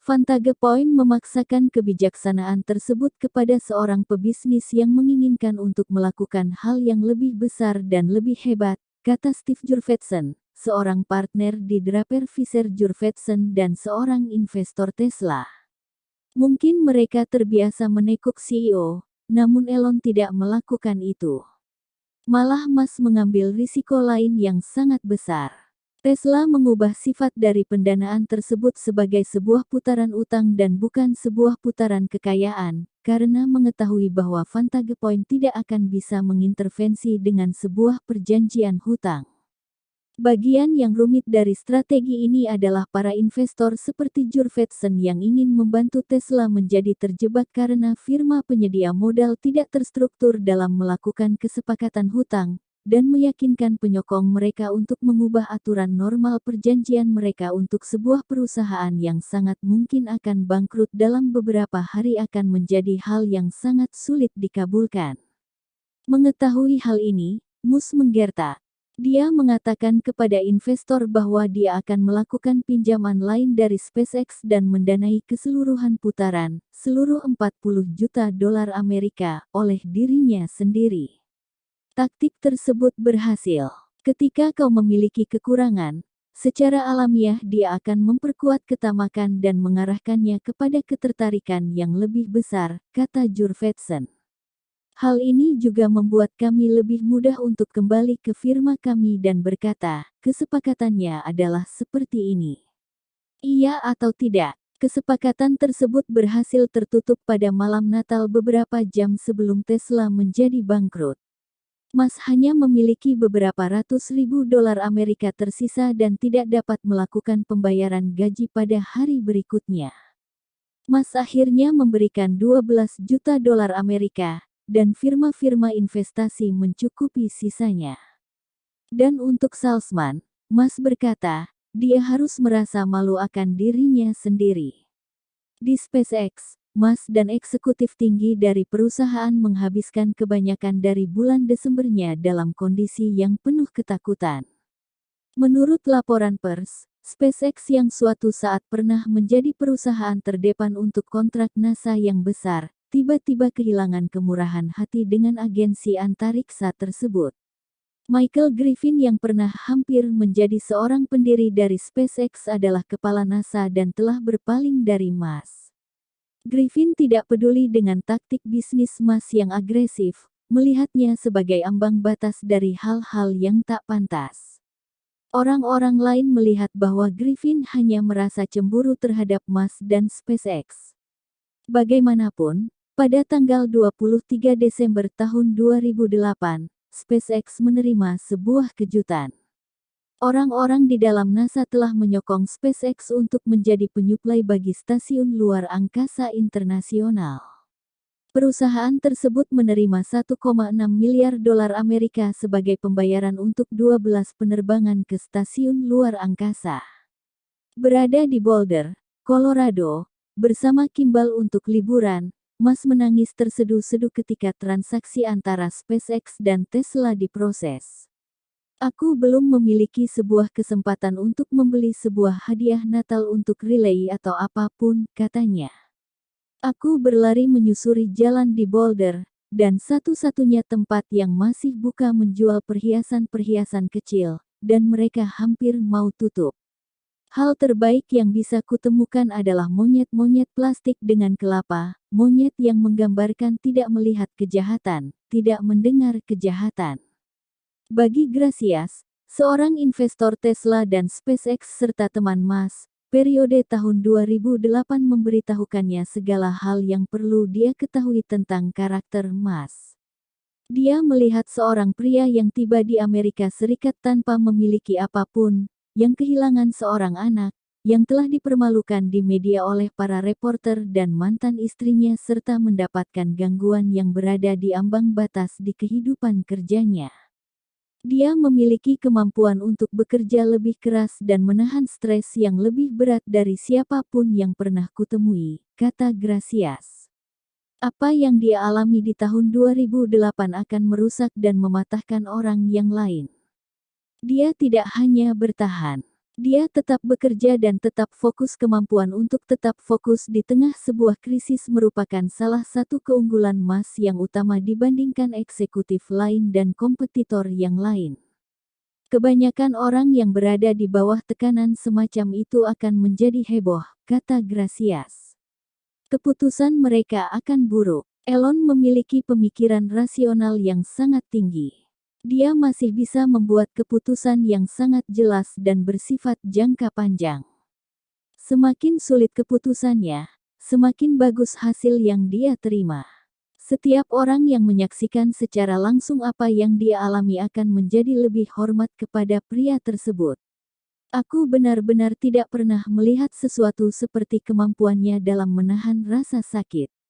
Vantage-Point memaksakan kebijaksanaan tersebut kepada seorang pebisnis yang menginginkan untuk melakukan hal yang lebih besar dan lebih hebat, kata Steve Jurvetson, seorang partner di Draper Fisher Jurvetson dan seorang investor Tesla. Mungkin mereka terbiasa menekuk CEO, namun Elon tidak melakukan itu. Malah Musk mengambil risiko lain yang sangat besar. Tesla mengubah sifat dari pendanaan tersebut sebagai sebuah putaran utang dan bukan sebuah putaran kekayaan, karena mengetahui bahwa Vantage-Point tidak akan bisa mengintervensi dengan sebuah perjanjian hutang. Bagian yang rumit dari strategi ini adalah para investor seperti Jurvetson yang ingin membantu Tesla menjadi terjebak karena firma penyedia modal tidak terstruktur dalam melakukan kesepakatan hutang, dan meyakinkan penyokong mereka untuk mengubah aturan normal perjanjian mereka untuk sebuah perusahaan yang sangat mungkin akan bangkrut dalam beberapa hari akan menjadi hal yang sangat sulit dikabulkan. Mengetahui hal ini, Musk menggertak. Dia mengatakan kepada investor bahwa dia akan melakukan pinjaman lain dari SpaceX dan mendanai keseluruhan putaran, seluruh 40 juta dolar Amerika, oleh dirinya sendiri. Taktik tersebut berhasil. Ketika kau memiliki kekurangan, secara alamiah dia akan memperkuat ketamakan dan mengarahkannya kepada ketertarikan yang lebih besar, kata Jurvetson. Hal ini juga membuat kami lebih mudah untuk kembali ke firma kami dan berkata, kesepakatannya adalah seperti ini. Iya atau tidak? Kesepakatan tersebut berhasil tertutup pada malam Natal beberapa jam sebelum Tesla menjadi bangkrut. Musk hanya memiliki beberapa ratus ribu dolar Amerika tersisa dan tidak dapat melakukan pembayaran gaji pada hari berikutnya. Musk akhirnya memberikan 12 juta dolar Amerika, dan firma-firma investasi mencukupi sisanya. Dan untuk salesman, Musk berkata, dia harus merasa malu akan dirinya sendiri. Di SpaceX, Musk dan eksekutif tinggi dari perusahaan menghabiskan kebanyakan dari bulan Desembernya dalam kondisi yang penuh ketakutan. Menurut laporan pers, SpaceX yang suatu saat pernah menjadi perusahaan terdepan untuk kontrak NASA yang besar, tiba-tiba kehilangan kemurahan hati dengan agensi antariksa tersebut. Michael Griffin yang pernah hampir menjadi seorang pendiri dari SpaceX adalah kepala NASA dan telah berpaling dari Musk. Griffin tidak peduli dengan taktik bisnis Musk yang agresif, melihatnya sebagai ambang batas dari hal-hal yang tak pantas. Orang-orang lain melihat bahwa Griffin hanya merasa cemburu terhadap Musk dan SpaceX. Bagaimanapun, pada tanggal 23 Desember tahun 2008, SpaceX menerima sebuah kejutan. Orang-orang di dalam NASA telah menyokong SpaceX untuk menjadi penyuplai bagi stasiun luar angkasa internasional. Perusahaan tersebut menerima 1,6 miliar dolar Amerika sebagai pembayaran untuk 12 penerbangan ke stasiun luar angkasa. Berada di Boulder, Colorado, bersama Kimball untuk liburan, Musk menangis terseduh-seduh ketika transaksi antara SpaceX dan Tesla diproses. Aku belum memiliki sebuah kesempatan untuk membeli sebuah hadiah Natal untuk relay atau apapun, katanya. Aku berlari menyusuri jalan di Boulder, dan satu-satunya tempat yang masih buka menjual perhiasan-perhiasan kecil, dan mereka hampir mau tutup. Hal terbaik yang bisa kutemukan adalah monyet-monyet plastik dengan kelapa, monyet yang menggambarkan tidak melihat kejahatan, tidak mendengar kejahatan. Bagi Gracias, seorang investor Tesla dan SpaceX serta teman Mas, periode tahun 2008 memberitahukannya segala hal yang perlu dia ketahui tentang karakter Mas. Dia melihat seorang pria yang tiba di Amerika Serikat tanpa memiliki apapun, yang kehilangan seorang anak, yang telah dipermalukan di media oleh para reporter dan mantan istrinya serta mendapatkan gangguan yang berada di ambang batas di kehidupan kerjanya. Dia memiliki kemampuan untuk bekerja lebih keras dan menahan stres yang lebih berat dari siapapun yang pernah kutemui, kata Gracias. Apa yang dia alami di tahun 2008 akan merusak dan mematahkan orang yang lain. Dia tidak hanya bertahan. Dia tetap bekerja dan tetap fokus. Kemampuan untuk tetap fokus di tengah sebuah krisis merupakan salah satu keunggulan Mas yang utama dibandingkan eksekutif lain dan kompetitor yang lain. Kebanyakan orang yang berada di bawah tekanan semacam itu akan menjadi heboh, kata Gracias. Keputusan mereka akan buruk. Elon memiliki pemikiran rasional yang sangat tinggi. Dia masih bisa membuat keputusan yang sangat jelas dan bersifat jangka panjang. Semakin sulit keputusannya, semakin bagus hasil yang dia terima. Setiap orang yang menyaksikan secara langsung apa yang dia alami akan menjadi lebih hormat kepada pria tersebut. Aku benar-benar tidak pernah melihat sesuatu seperti kemampuannya dalam menahan rasa sakit.